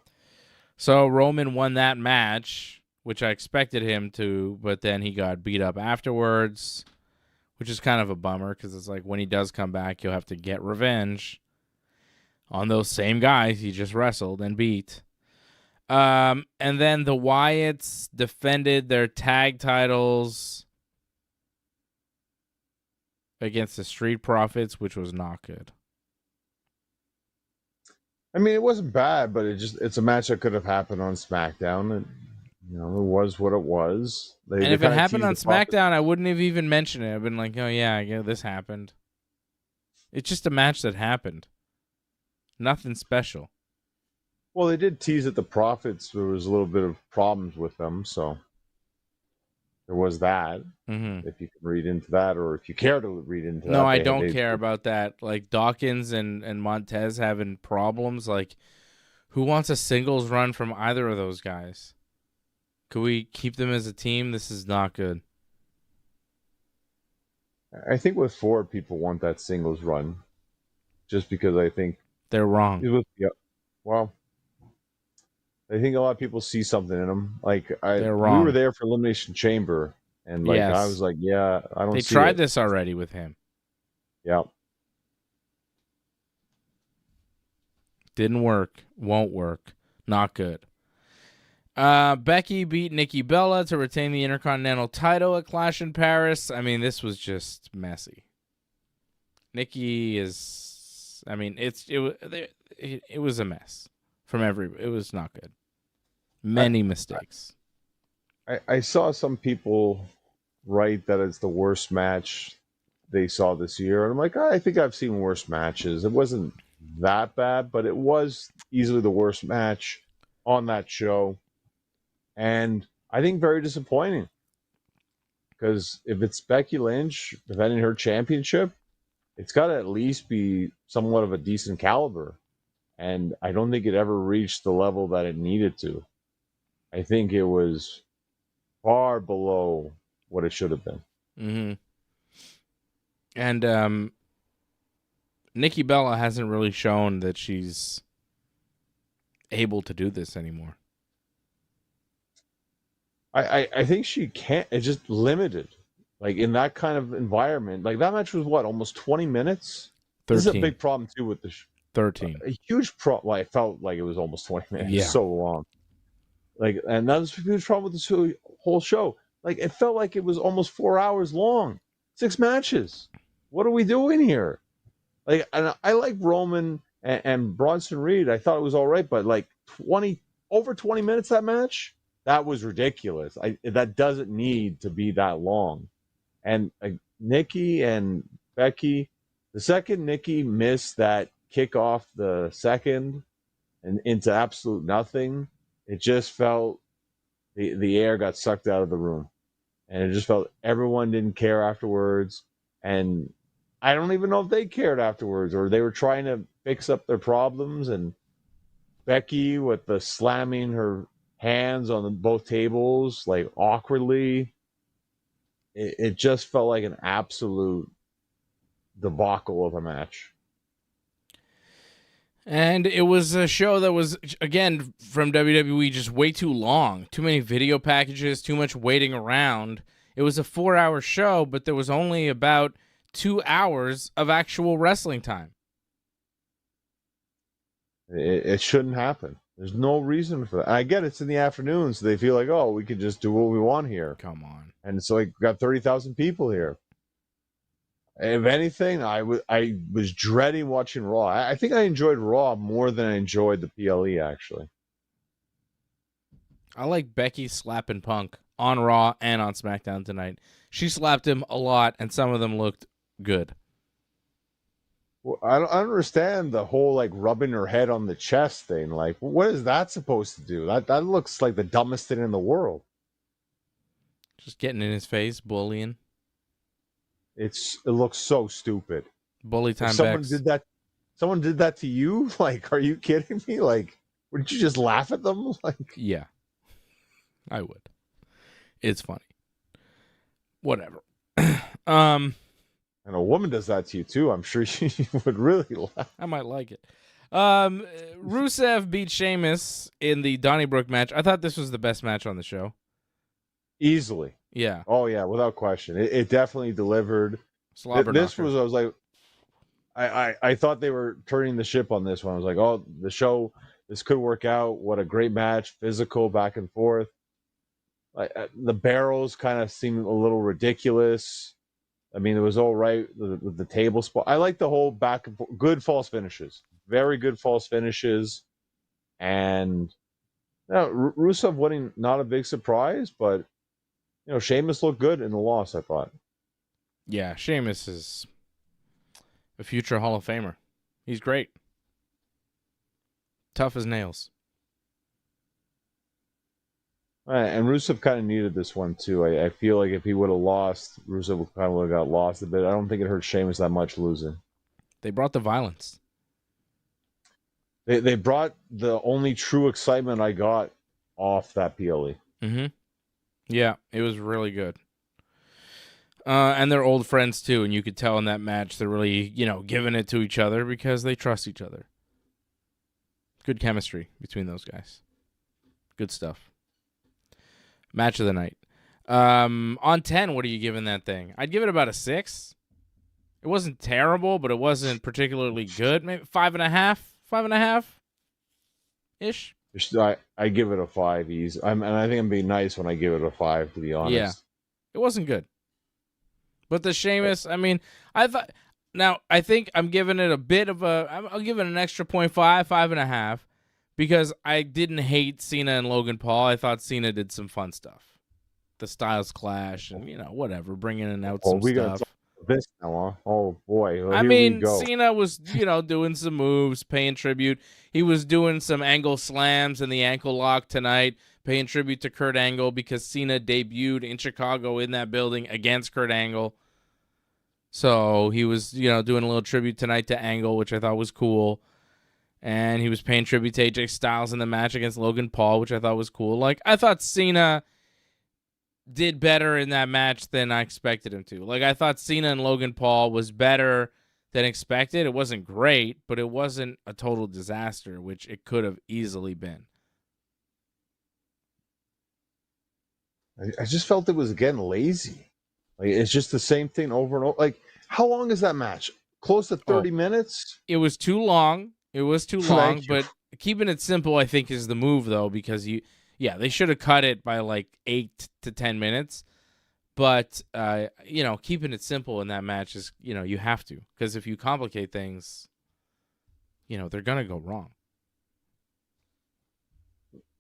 So Roman won that match, which I expected him to, but then he got beat up afterwards, which is kind of a bummer because it's like when he does come back, you'll have to get revenge on those same guys he just wrestled and beat. And then the Wyatts defended their tag titles against the Street Profits, which was not good. I mean, it wasn't bad, but it's a match that could have happened on SmackDown, and it was what it was. And They if it kind of happened teased on the profit. SmackDown, I wouldn't have even mentioned it. I've been like, oh yeah, this happened. It's just a match that happened. Nothing special. Well, they did tease that the profits. There was a little bit of problems with them, so there was that. Mm-hmm. If you can read into that, or if you care to read into that. No, I don't care about that. Like Dawkins and Montez having problems. Like, who wants a singles run from either of those guys? Could we keep them as a team? This is not good. I think with Ford, people want that singles run, just because I think They're wrong. Well, I think a lot of people see something in them. Like They're we wrong. were there for Elimination Chamber, and like Yes. I was like, yeah, I don't. They see tried it. this already with him. Yeah. Didn't work. Won't work. Not good. Becky beat Nikki Bella to retain the Intercontinental title at Clash in Paris. I mean, this was just messy. Nikki is... I mean, it was a mess from It was not good. Many mistakes. I saw some people write that it's the worst match they saw this year, and I'm like, I think I've seen worse matches. It wasn't that bad, but it was easily the worst match on that show. And I think very disappointing, because if it's Becky Lynch defending her championship, it's got to at least be somewhat of a decent caliber. And I don't think it ever reached the level that it needed to. I think it was far below what it should have been. Mm-hmm. And Nikki Bella hasn't really shown that she's able to do this anymore. I think she can't. It's just limited. Like in that kind of environment, like that match was what, almost 20 minutes? 13. This is a big problem too with the 13. a huge problem. Well, I felt like it was almost 20 minutes. Yeah. So long. Like, and that was a huge problem with this whole show. Like, it felt like it was almost 4 hours long. 6 matches. What are we doing here? Like, and I like Roman and Bronson Reed. I thought it was all right, but like over 20 minutes that match, that was ridiculous. That doesn't need to be that long. And Nikki and Becky, the second Nikki missed that kick off the second and into absolute nothing, it just felt the air got sucked out of the room. And it just felt everyone didn't care afterwards. And I don't even know if they cared afterwards, or they were trying to fix up their problems. And Becky with the slamming her hands on both tables, like awkwardly, it just felt like an absolute debacle of a match. And it was a show that was, again, from WWE, just way too long. Too many video packages, too much waiting around. It was a 4-hour show, but there was only about 2 hours of actual wrestling time. It shouldn't happen. There's no reason for that. I get it's in the afternoon, so they feel like, oh, we can just do what we want here. Come on. And so we got 30,000 people here. If anything, I was dreading watching Raw. I think I enjoyed Raw more than I enjoyed the PLE, actually. I like Becky slapping Punk on Raw and on SmackDown tonight. She slapped him a lot, and some of them looked good. Well, I don't understand the whole like rubbing her head on the chest thing. Like, what is that supposed to do? That looks like the dumbest thing in the world. Just getting in his face, bullying. It looks so stupid. Bully time. Someone did that to you? Like, are you kidding me? Like, wouldn't you just laugh at them? Like, yeah, I would. It's funny. Whatever. And a woman does that to you too. I'm sure you would really laugh. I might like it. Rusev beat Sheamus in the Donnybrook match. I thought this was the best match on the show. Easily. Yeah. Oh yeah, without question. It definitely delivered. This was, I was like, I thought they were turning the ship on this one. I was like, oh, the show, this could work out. What a great match, physical, back and forth. Like the barrels kind of seemed a little ridiculous. I mean, it was all right with the table spot. I like the whole back and forth, good false finishes, very good false finishes. And Rusev winning, not a big surprise, but Sheamus looked good in the loss, I thought. Yeah, Sheamus is a future Hall of Famer. He's great. Tough as nails. And Rusev kind of needed this one, too. I feel like if he would have lost, Rusev kind of would have got lost a bit. I don't think it hurt Sheamus that much losing. They brought the violence. They brought the only true excitement I got off that PLE. Mm-hmm. Yeah, it was really good. And they're old friends, too, and you could tell in that match they're really, giving it to each other because they trust each other. Good chemistry between those guys. Good stuff. Match of the night. On 10, what are you giving that thing? I'd give it about a 6. It wasn't terrible, but it wasn't particularly good. Maybe 5.5? 5.5-ish? I give it a 5 easy. And I think I'm being nice when I give it a 5, to be honest. Yeah. It wasn't good. But the Sheamus, I think I'm giving it a bit of I'll give it an extra 0.5, 5.5, because I didn't hate Cena and Logan Paul. I thought Cena did some fun stuff. The Styles Clash and, whatever, bringing in out some stuff. This now, huh? Oh boy! Well, Cena was, doing some moves, paying tribute. He was doing some angle slams and the ankle lock tonight, paying tribute to Kurt Angle because Cena debuted in Chicago in that building against Kurt Angle. So he was, doing a little tribute tonight to Angle, which I thought was cool. And he was paying tribute to AJ Styles in the match against Logan Paul, which I thought was cool. Like, I thought Cena did better in that match than I expected him to. Like, I thought Cena and Logan Paul was better than expected. It wasn't great, but it wasn't a total disaster, which it could have easily been. I just felt it was getting lazy. Like, it's just the same thing over and over. Like, how long is that match? Close to 30 minutes? It was too long. But keeping it simple, I think, is the move, though, because they should have cut it by like 8 to 10 minutes. But, keeping it simple in that match is, you have to. Because if you complicate things, they're going to go wrong.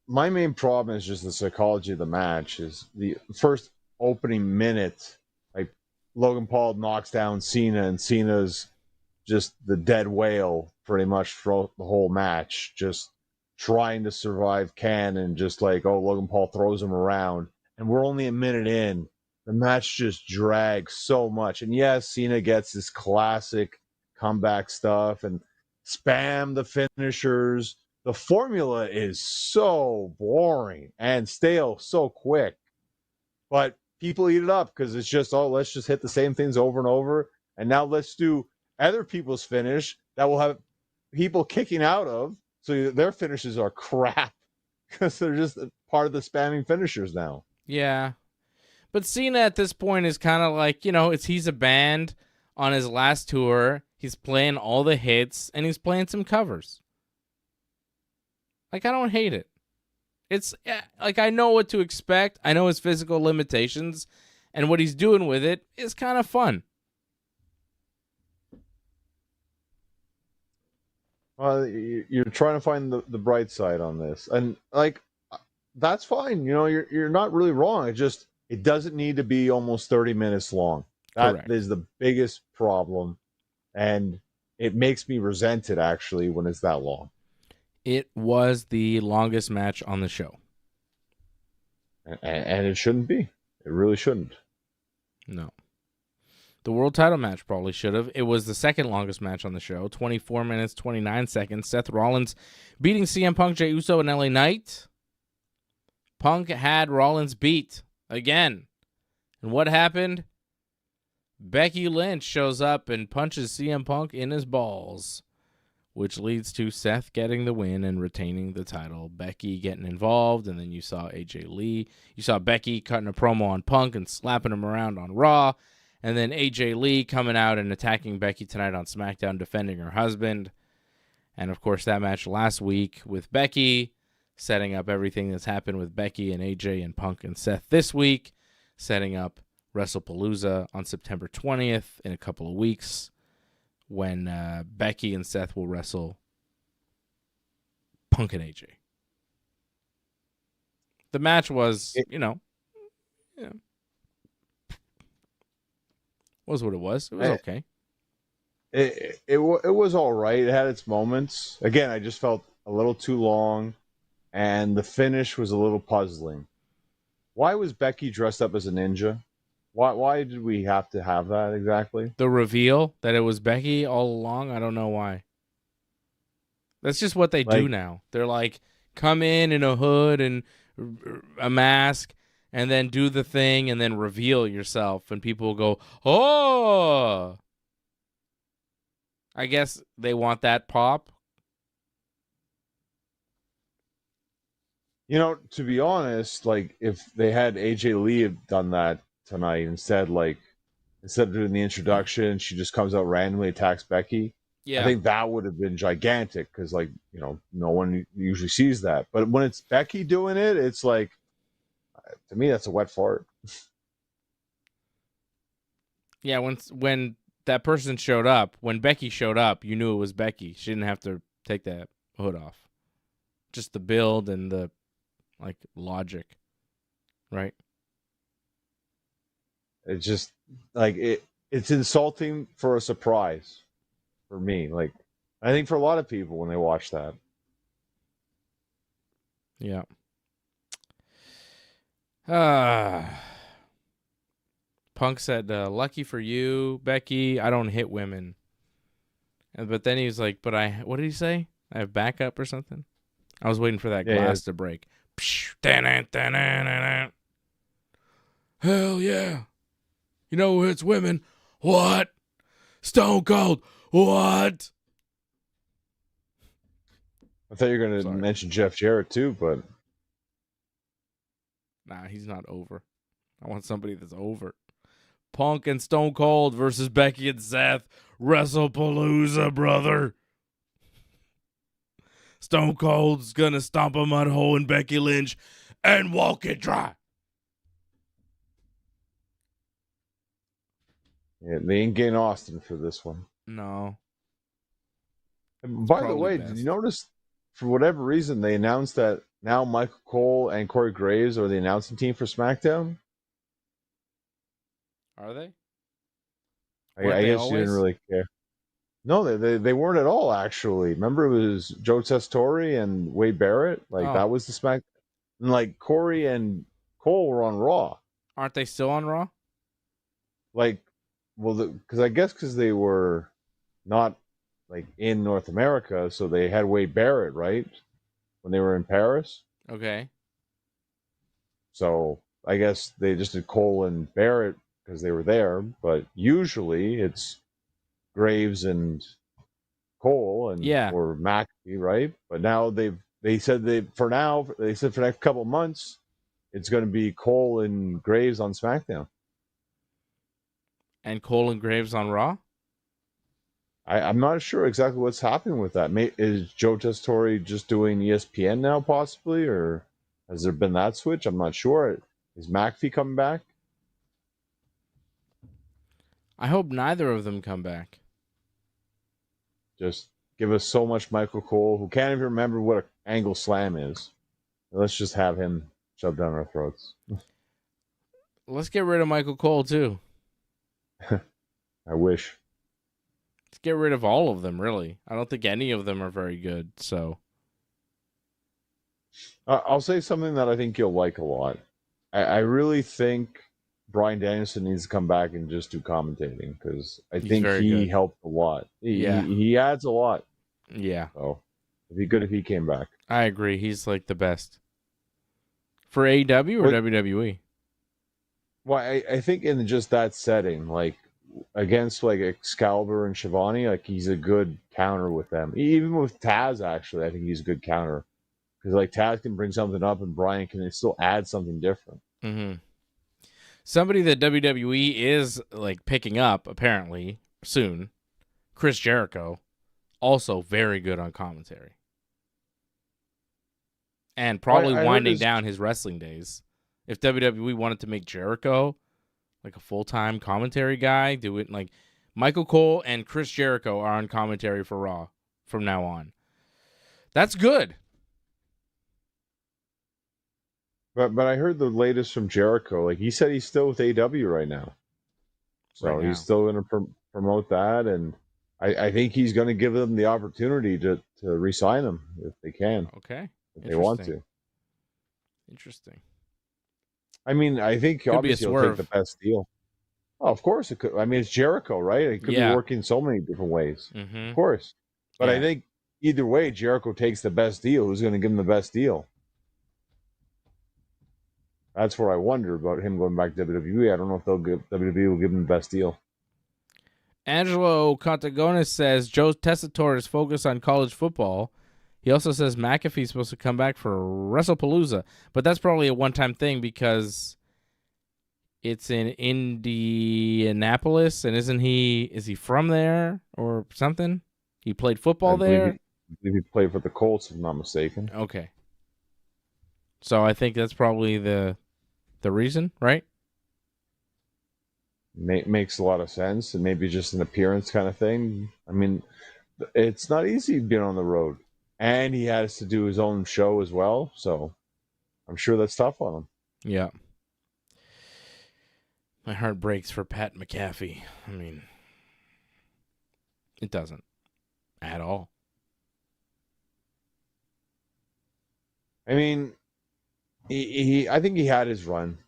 My main problem is just the psychology of the match. Is the first opening minute, like Logan Paul knocks down Cena, and Cena's just the dead whale pretty much throughout the whole match, just trying to survive and just like, Logan Paul throws him around. And we're only a minute in. The match just drags so much. And yes, Cena gets this classic comeback stuff and spam the finishers. The formula is so boring and stale so quick. But people eat it up because it's just, let's just hit the same things over and over. And now let's do other people's finish that will have people kicking out of. So their finishes are crap because they're just part of the spamming finishers now. Yeah. But Cena at this point is kind of like, he's a band on his last tour. He's playing all the hits and he's playing some covers. Like, I don't hate it. It's like, I know what to expect. I know his physical limitations, and what he's doing with it is kind of fun. You're trying to find the bright side on this, and like, that's fine. You're not really wrong. It doesn't need to be almost 30 minutes long. That is the biggest problem, and it makes me resent it actually when it's that long. It was the longest match on the show. And it shouldn't be. It really shouldn't. No. The world title match probably should have. It was the second longest match on the show. 24 minutes, 29 seconds. Seth Rollins beating CM Punk, Jey Uso, and LA Knight. Punk had Rollins beat again. And what happened? Becky Lynch shows up and punches CM Punk in his balls, which leads to Seth getting the win and retaining the title. Becky getting involved, and then you saw AJ Lee. You saw Becky cutting a promo on Punk and slapping him around on Raw, and then AJ Lee coming out and attacking Becky tonight on SmackDown, defending her husband. And, of course, that match last week with Becky, setting up everything that's happened with Becky and AJ and Punk and Seth this week, setting up Wrestlepalooza on September 20th in a couple of weeks, when Becky and Seth will wrestle Punk and AJ. The match was, was what it was. It was okay. It was all right. It had its moments. Again, I just felt a little too long, and the finish was a little puzzling. Why was Becky dressed up as a ninja? Why did we have to have that exactly? The reveal that it was Becky all along, I don't know why. That's just what they do now. They're like, come in a hood and a mask, and then do the thing, and then reveal yourself, and people will go, oh! I guess they want that pop. To be honest, like if they had AJ Lee have done that tonight instead of doing the introduction, she just comes out randomly, attacks Becky. Yeah. I think that would have been gigantic because, no one usually sees that. But when it's Becky doing it, it's like, to me, that's a wet fart. Yeah, when that person showed up, when Becky showed up, you knew it was Becky. She didn't have to take that hood off. Just the build and the logic, right? It's just it's insulting for a surprise for me. I think for a lot of people when they watch that. Yeah. Punk said, lucky for you, Becky, I don't hit women. But then he was like, what did he say? I have backup or something? I was waiting for that glass to break. Hell yeah. You know who hits women? What? Stone Cold. What? I thought you were going to mention Jeff Jarrett too, but... Nah, he's not over. I want somebody that's over. Punk and Stone Cold versus Becky and Seth. Wrestlepalooza, brother. Stone Cold's gonna stomp a mud hole in Becky Lynch and walk it dry. Yeah, they ain't getting Austin for this one. No. And by the way, did you notice, for whatever reason, they announced that now Michael Cole and Corey Graves are the announcing team for SmackDown? Are they? I guess you didn't really care. No, they weren't at all, actually. Remember, it was Joe Tessitore and Wade Barrett? That was the SmackDown. And, Corey and Cole were on Raw. Aren't they still on Raw? Because they were not, in North America, so they had Wade Barrett, right? When they were in Paris. Okay. So, I guess they just did Cole and Barrett because they were there, but usually it's Graves and Cole or McAfee, right? But now they said for the next couple of months it's going to be Cole and Graves on SmackDown. And Cole and Graves on Raw? I'm not sure exactly what's happening with that. Is Joe Tessitore just doing ESPN now, possibly, or has there been that switch? I'm not sure. Is McAfee coming back? I hope neither of them come back. Just give us so much Michael Cole, who can't even remember what an angle slam is. Let's just have him shoved down our throats. Let's get rid of Michael Cole, too. I wish. Let's get rid of all of them, really. I don't think any of them are very good, so. I'll say something that I think you'll like a lot. I really think Bryan Danielson needs to come back and just do commentating, because I think he helped a lot. He adds a lot. Yeah. So it'd be good if he came back. I agree. He's the best. For AEW or WWE? Well, I think in just that setting, against Excalibur and Shivani, he's a good counter with them. Even with Taz, actually, I think he's a good counter. Because Taz can bring something up and Bryan can still add something different. Mm-hmm. Somebody that WWE is picking up apparently soon, Chris Jericho, also very good on commentary, and probably winding down his wrestling days. If WWE wanted to make Jericho a full-time commentary guy, do it Michael Cole and Chris Jericho are on commentary for Raw from now on. That's good. But I heard the latest from Jericho. Like he said, he's still with AW right now, so Right now. he's still going to promote that, and I think he's going to give them the opportunity to re-sign him if they can, Okay. if they want Interesting. to. Interesting. I mean, I think Could be a obviously he'll take swerve. the best deal. Oh, of course it could. I mean, it's Jericho, right? It could be Yeah. working so many different ways. Mm-hmm. Of course. But I Yeah. think either way, Jericho takes the best deal. Who's going to give him the best deal? That's where I wonder about him going back to WWE. I don't know if WWE will give him the best deal. Angelo Contagonis says Joe Tessitore is focused on college football. He also says McAfee's supposed to come back for Wrestlepalooza, but that's probably a one-time thing because it's in Indianapolis, and is he from there or something? He played football there? I believe he played for the Colts, if I'm not mistaken. Okay. So I think that's probably the reason, right? Makes a lot of sense, and maybe just an appearance kind of thing. I mean, it's not easy being on the road, and he has to do his own show as well, so I'm sure that's tough on him. Yeah. My heart breaks for Pat McAfee. I mean, it doesn't at all. I mean, I think he had his run.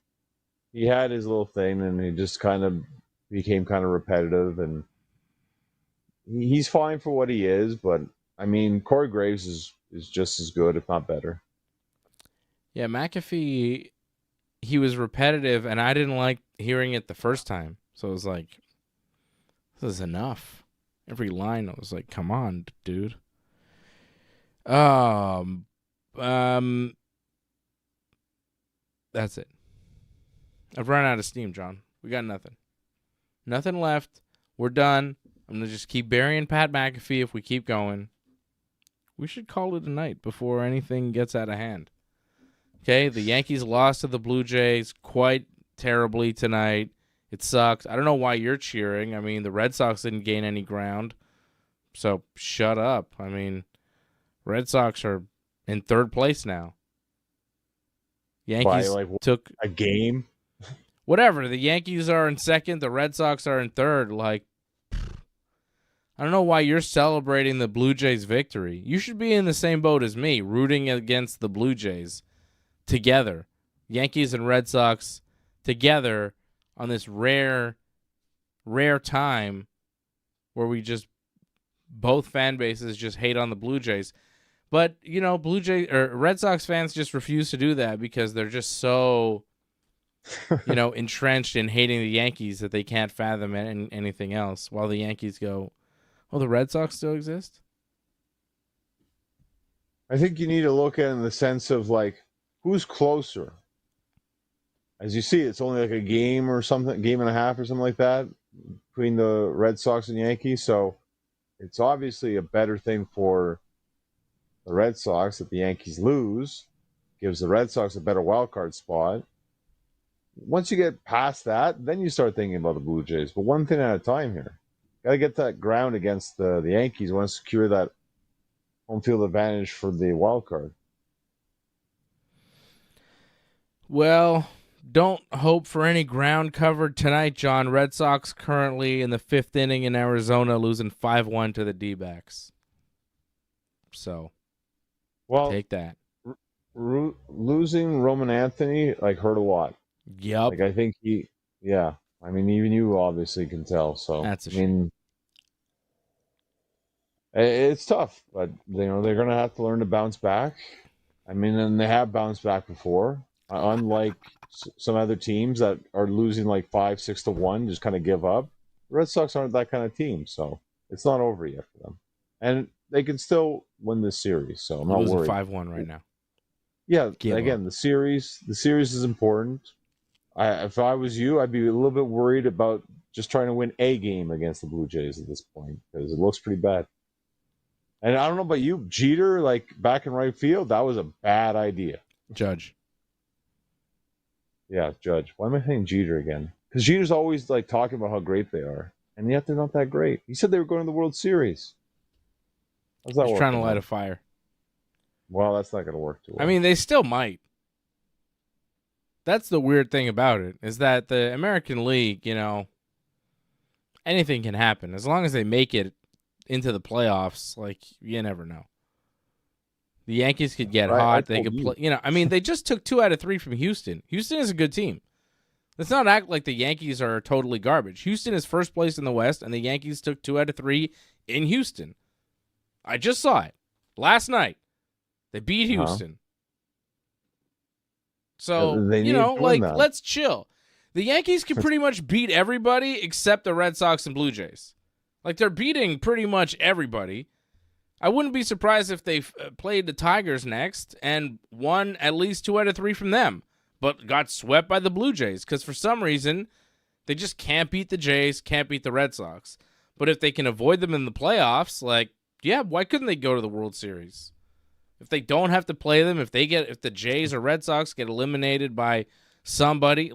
He had his little thing, and he just kind of became kind of repetitive, and he's fine for what he is, but I mean, Corey Graves is just as good, if not better. Yeah, McAfee, he was repetitive, and I didn't like hearing it the first time. So it was like, this is enough. Every line, I was like, come on, dude. That's it. I've run out of steam, John. We got nothing. Nothing left. We're done. I'm going to just keep burying Pat McAfee if we keep going. We should call it a night before anything gets out of hand. Okay, the Yankees lost to the Blue Jays quite terribly tonight. It sucks. I don't know why you're cheering. I mean, the Red Sox didn't gain any ground. So shut up. I mean, Red Sox are in third place now. Yankees took a game. Whatever. The Yankees are in second. The Red Sox are in third. Like, I don't know why you're celebrating the Blue Jays' victory. You should be in the same boat as me, rooting against the Blue Jays together. Yankees and Red Sox together on this rare time where we just, both fan bases just hate on the Blue Jays. But, you know, Red Sox fans just refuse to do that because they're just so, you know, entrenched in hating the Yankees that they can't fathom anything else, while the Yankees go, oh, the Red Sox still exist? I think you need to look at it in the sense of, like, who's closer? As you see, it's only like a game or something, game and a half or something like that between the Red Sox and Yankees. So it's obviously a better thing for the Red Sox that the Yankees lose. Gives the Red Sox a better wild card spot. Once you get past that, then you start thinking about the Blue Jays. But one thing at a time here. Got to get that ground against the Yankees. Want to secure that home field advantage for the wild card. Well, don't hope for any ground covered tonight, John. Red Sox currently in the fifth inning in Arizona, losing 5-1 to the D-backs. So, well, take that. Losing Roman Anthony hurt a lot. Yep. I think yeah. I mean, even you obviously can tell. So that's a shame. It's tough, but they're going to have to learn to bounce back. I mean, and they have bounced back before. Unlike some other teams that are losing 5-6-1, just kind of give up. The Red Sox aren't that kind of team, so it's not over yet for them, and they can still win this series. So I'm not worried. 5-1 right now. Yeah, again, the series is important. If I was you, I'd be a little bit worried about just trying to win a game against the Blue Jays at this point because it looks pretty bad. And I don't know about you, Jeter, back in right field, that was a bad idea. Judge. Yeah, Judge. Why am I saying Jeter again? Because Jeter's always talking about how great they are, and yet they're not that great. He said they were going to the World Series. How's that He's trying to light a fire. Well, that's not going to work too well. I mean, they still might. That's the weird thing about it, is that the American League, anything can happen. As long as they make it into the playoffs, like, you never know. The Yankees could get hot. They could play, they just took 2 out of 3 from Houston. Houston is a good team. Let's not act like the Yankees are totally garbage. Houston is first place in the West, and the Yankees took 2 out of 3 in Houston. I just saw it last night. They beat Houston. So, let's chill. The Yankees can pretty much beat everybody except the Red Sox and Blue Jays. Like, they're beating pretty much everybody. I wouldn't be surprised if they played the Tigers next and won at least 2 out of 3 from them, but got swept by the Blue Jays because for some reason they just can't beat the Jays, can't beat the Red Sox. But if they can avoid them in the playoffs, why couldn't they go to the World Series? If they don't have to play them, if the Jays or Red Sox get eliminated by somebody,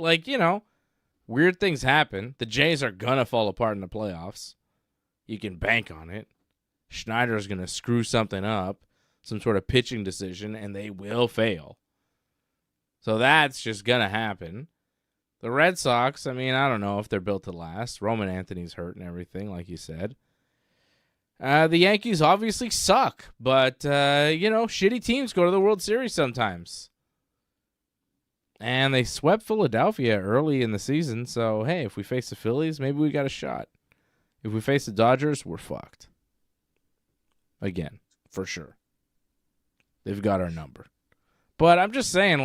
weird things happen. The Jays are gonna fall apart in the playoffs. You can bank on it. Schneider's going to screw something up, some sort of pitching decision, and they will fail. So that's just going to happen. The Red Sox, I don't know if they're built to last. Roman Anthony's hurt and everything, like you said. The Yankees obviously suck, but, shitty teams go to the World Series sometimes. And they swept Philadelphia early in the season, so, hey, if we face the Phillies, maybe we got a shot. If we face the Dodgers, we're fucked. Again, for sure. They've got our number. But I'm just saying,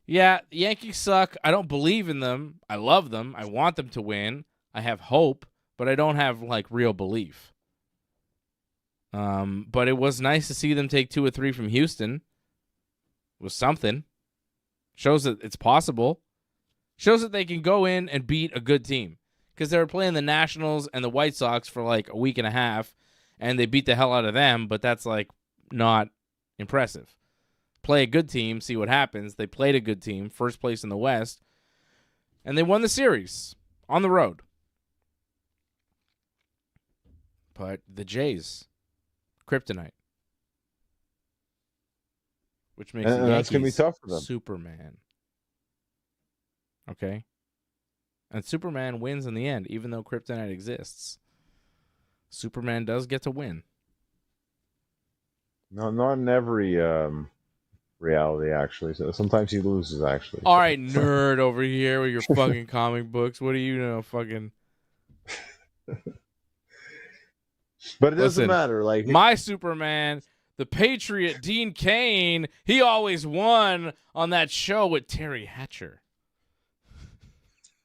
the Yankees suck. I don't believe in them. I love them. I want them to win. I have hope, but I don't have, real belief. But it was nice to see them take 2 or 3 from Houston. It was something. Shows that it's possible. Shows that they can go in and beat a good team. Because they were playing the Nationals and the White Sox for, a week and a half. And they beat the hell out of them, but that's, not impressive. Play a good team, see what happens. They played a good team, first place in the West, and they won the series on the road. But the Jays, kryptonite. Which makes the Yankees that's gonna be tough for them. Superman. Okay? And Superman wins in the end, even though kryptonite exists. Superman does get to win. No, not in every reality, actually. So sometimes he loses, actually. All right, nerd over here with your fucking comic books. What do you know, fucking? But it doesn't matter. My Superman, the Patriot, Dean Cain, he always won on that show with Terry Hatcher.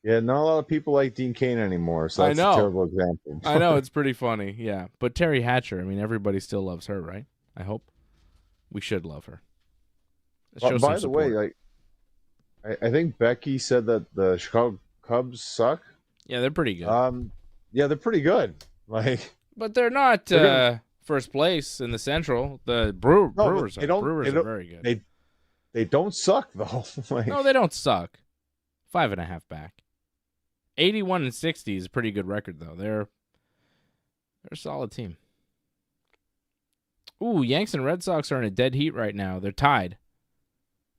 Yeah, not a lot of people like Dean Cain anymore, so that's a terrible example. I know, it's pretty funny, yeah. But Terry Hatcher, everybody still loves her, right? I hope. We should love her. By the way, I think Becky said that the Chicago Cubs suck. Yeah, they're pretty good. Yeah, they're pretty good. But they're not first place in the Central. The Brewers are very good. They don't suck, though. No, they don't suck. 5.5 back. 81-60 is a pretty good record, though. They're a solid team. Ooh, Yanks and Red Sox are in a dead heat right now. They're tied.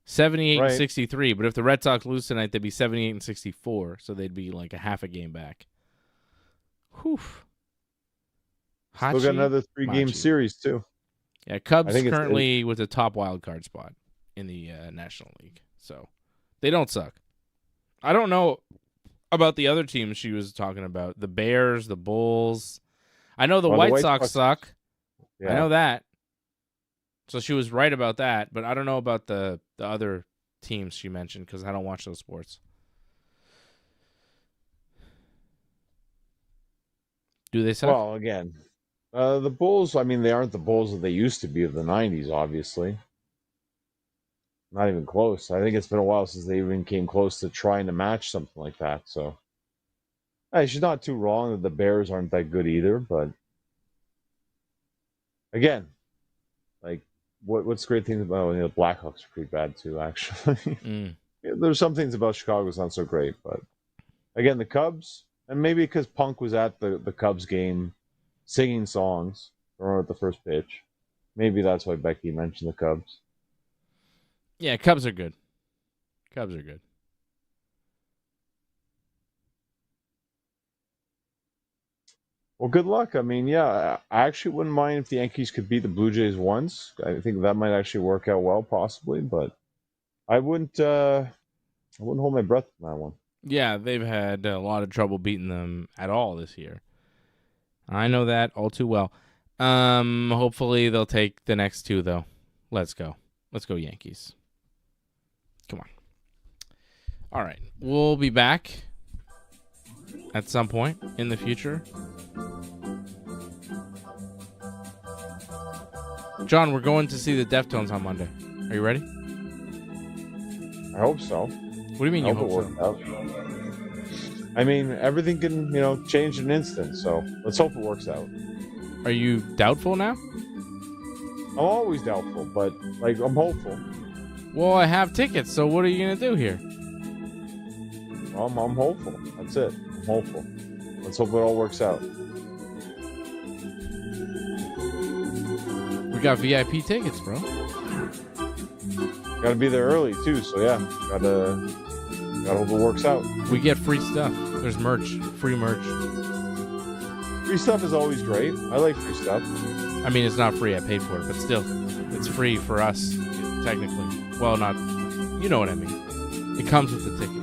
78-63, but if the Red Sox lose tonight, they'd be 78-64, so they'd be a half a game back. Whew. Still got another 3-game series, too. Yeah, Cubs currently with the top wild card spot in the National League, so they don't suck. I don't know about the other teams she was talking about. The Bears, the Bulls. I know the White Sox suck. Yeah. I know that. So she was right about that, but I don't know about the other teams she mentioned because I don't watch those sports. Do they suck? Well, again, the Bulls, they aren't the Bulls that they used to be of the 90s, obviously. Not even close. I think it's been a while since they even came close to trying to match something like that. So, hey, she's not too wrong that the Bears aren't that good either. But again, what's the great thing about the Blackhawks are pretty bad too. Actually, there's some things about Chicago that's not so great. But again, the Cubs, and maybe because Punk was at the Cubs game singing songs or at the first pitch, maybe that's why Becky mentioned the Cubs. Yeah, Cubs are good. Cubs are good. Well, good luck. I mean, yeah, I actually wouldn't mind if the Yankees could beat the Blue Jays once. I think that might actually work out well, possibly, but I wouldn't hold my breath on that one. Yeah, they've had a lot of trouble beating them at all this year. I know that all too well. Hopefully they'll take the next two, though. Let's go. Let's go, Yankees. Come on. All right. We'll be back at some point in the future. John, we're going to see the Deftones on Monday. Are you ready? I hope so. What do you mean you hope it so? works out. I mean, everything can, change in an instant, so let's hope it works out. Are you doubtful now? I'm always doubtful, but, I'm hopeful. Well, I have tickets, so what are you going to do here? Well, I'm hopeful. That's it. I'm hopeful. Let's hope it all works out. We got VIP tickets, bro. Gotta be there early, too, so yeah. Gotta hope it works out. We get free stuff. There's merch. Free merch. Free stuff is always great. I like free stuff. I mean, it's not free. I paid for it, but still, it's free for us, technically. Well, not... You know what I mean. It comes with the ticket.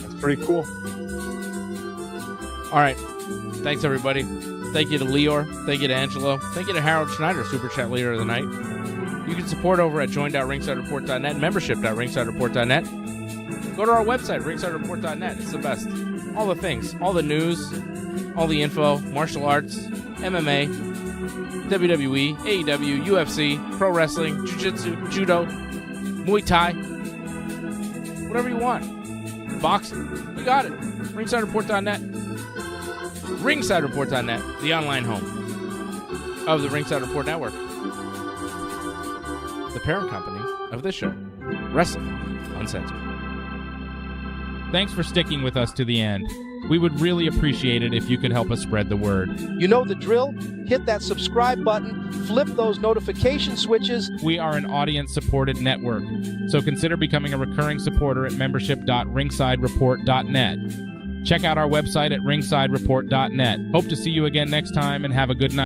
That's pretty cool. All right. Thanks, everybody. Thank you to Leor. Thank you to Angelo. Thank you to Harold Schneider, Super Chat Leader of the Night. You can support over at join.ringsidereport.net, membership.ringsidereport.net. Go to our website, ringsidereport.net. It's the best. All the things, all the news, all the info, martial arts, MMA, WWE, AEW, UFC, pro wrestling, jiu-jitsu, judo, Muay Thai, whatever you want. Boxing. You got it. ringsidereport.net. ringsidereport.net, the online home of the Ringside Report Network. The parent company of this show, Wrestling Uncensored. Thanks for sticking with us to the end. We would really appreciate it if you could help us spread the word. You know the drill. Hit that subscribe button, flip those notification switches. We are an audience-supported network, so consider becoming a recurring supporter at membership.ringsidereport.net. Check out our website at ringsidereport.net. Hope to see you again next time, and have a good night.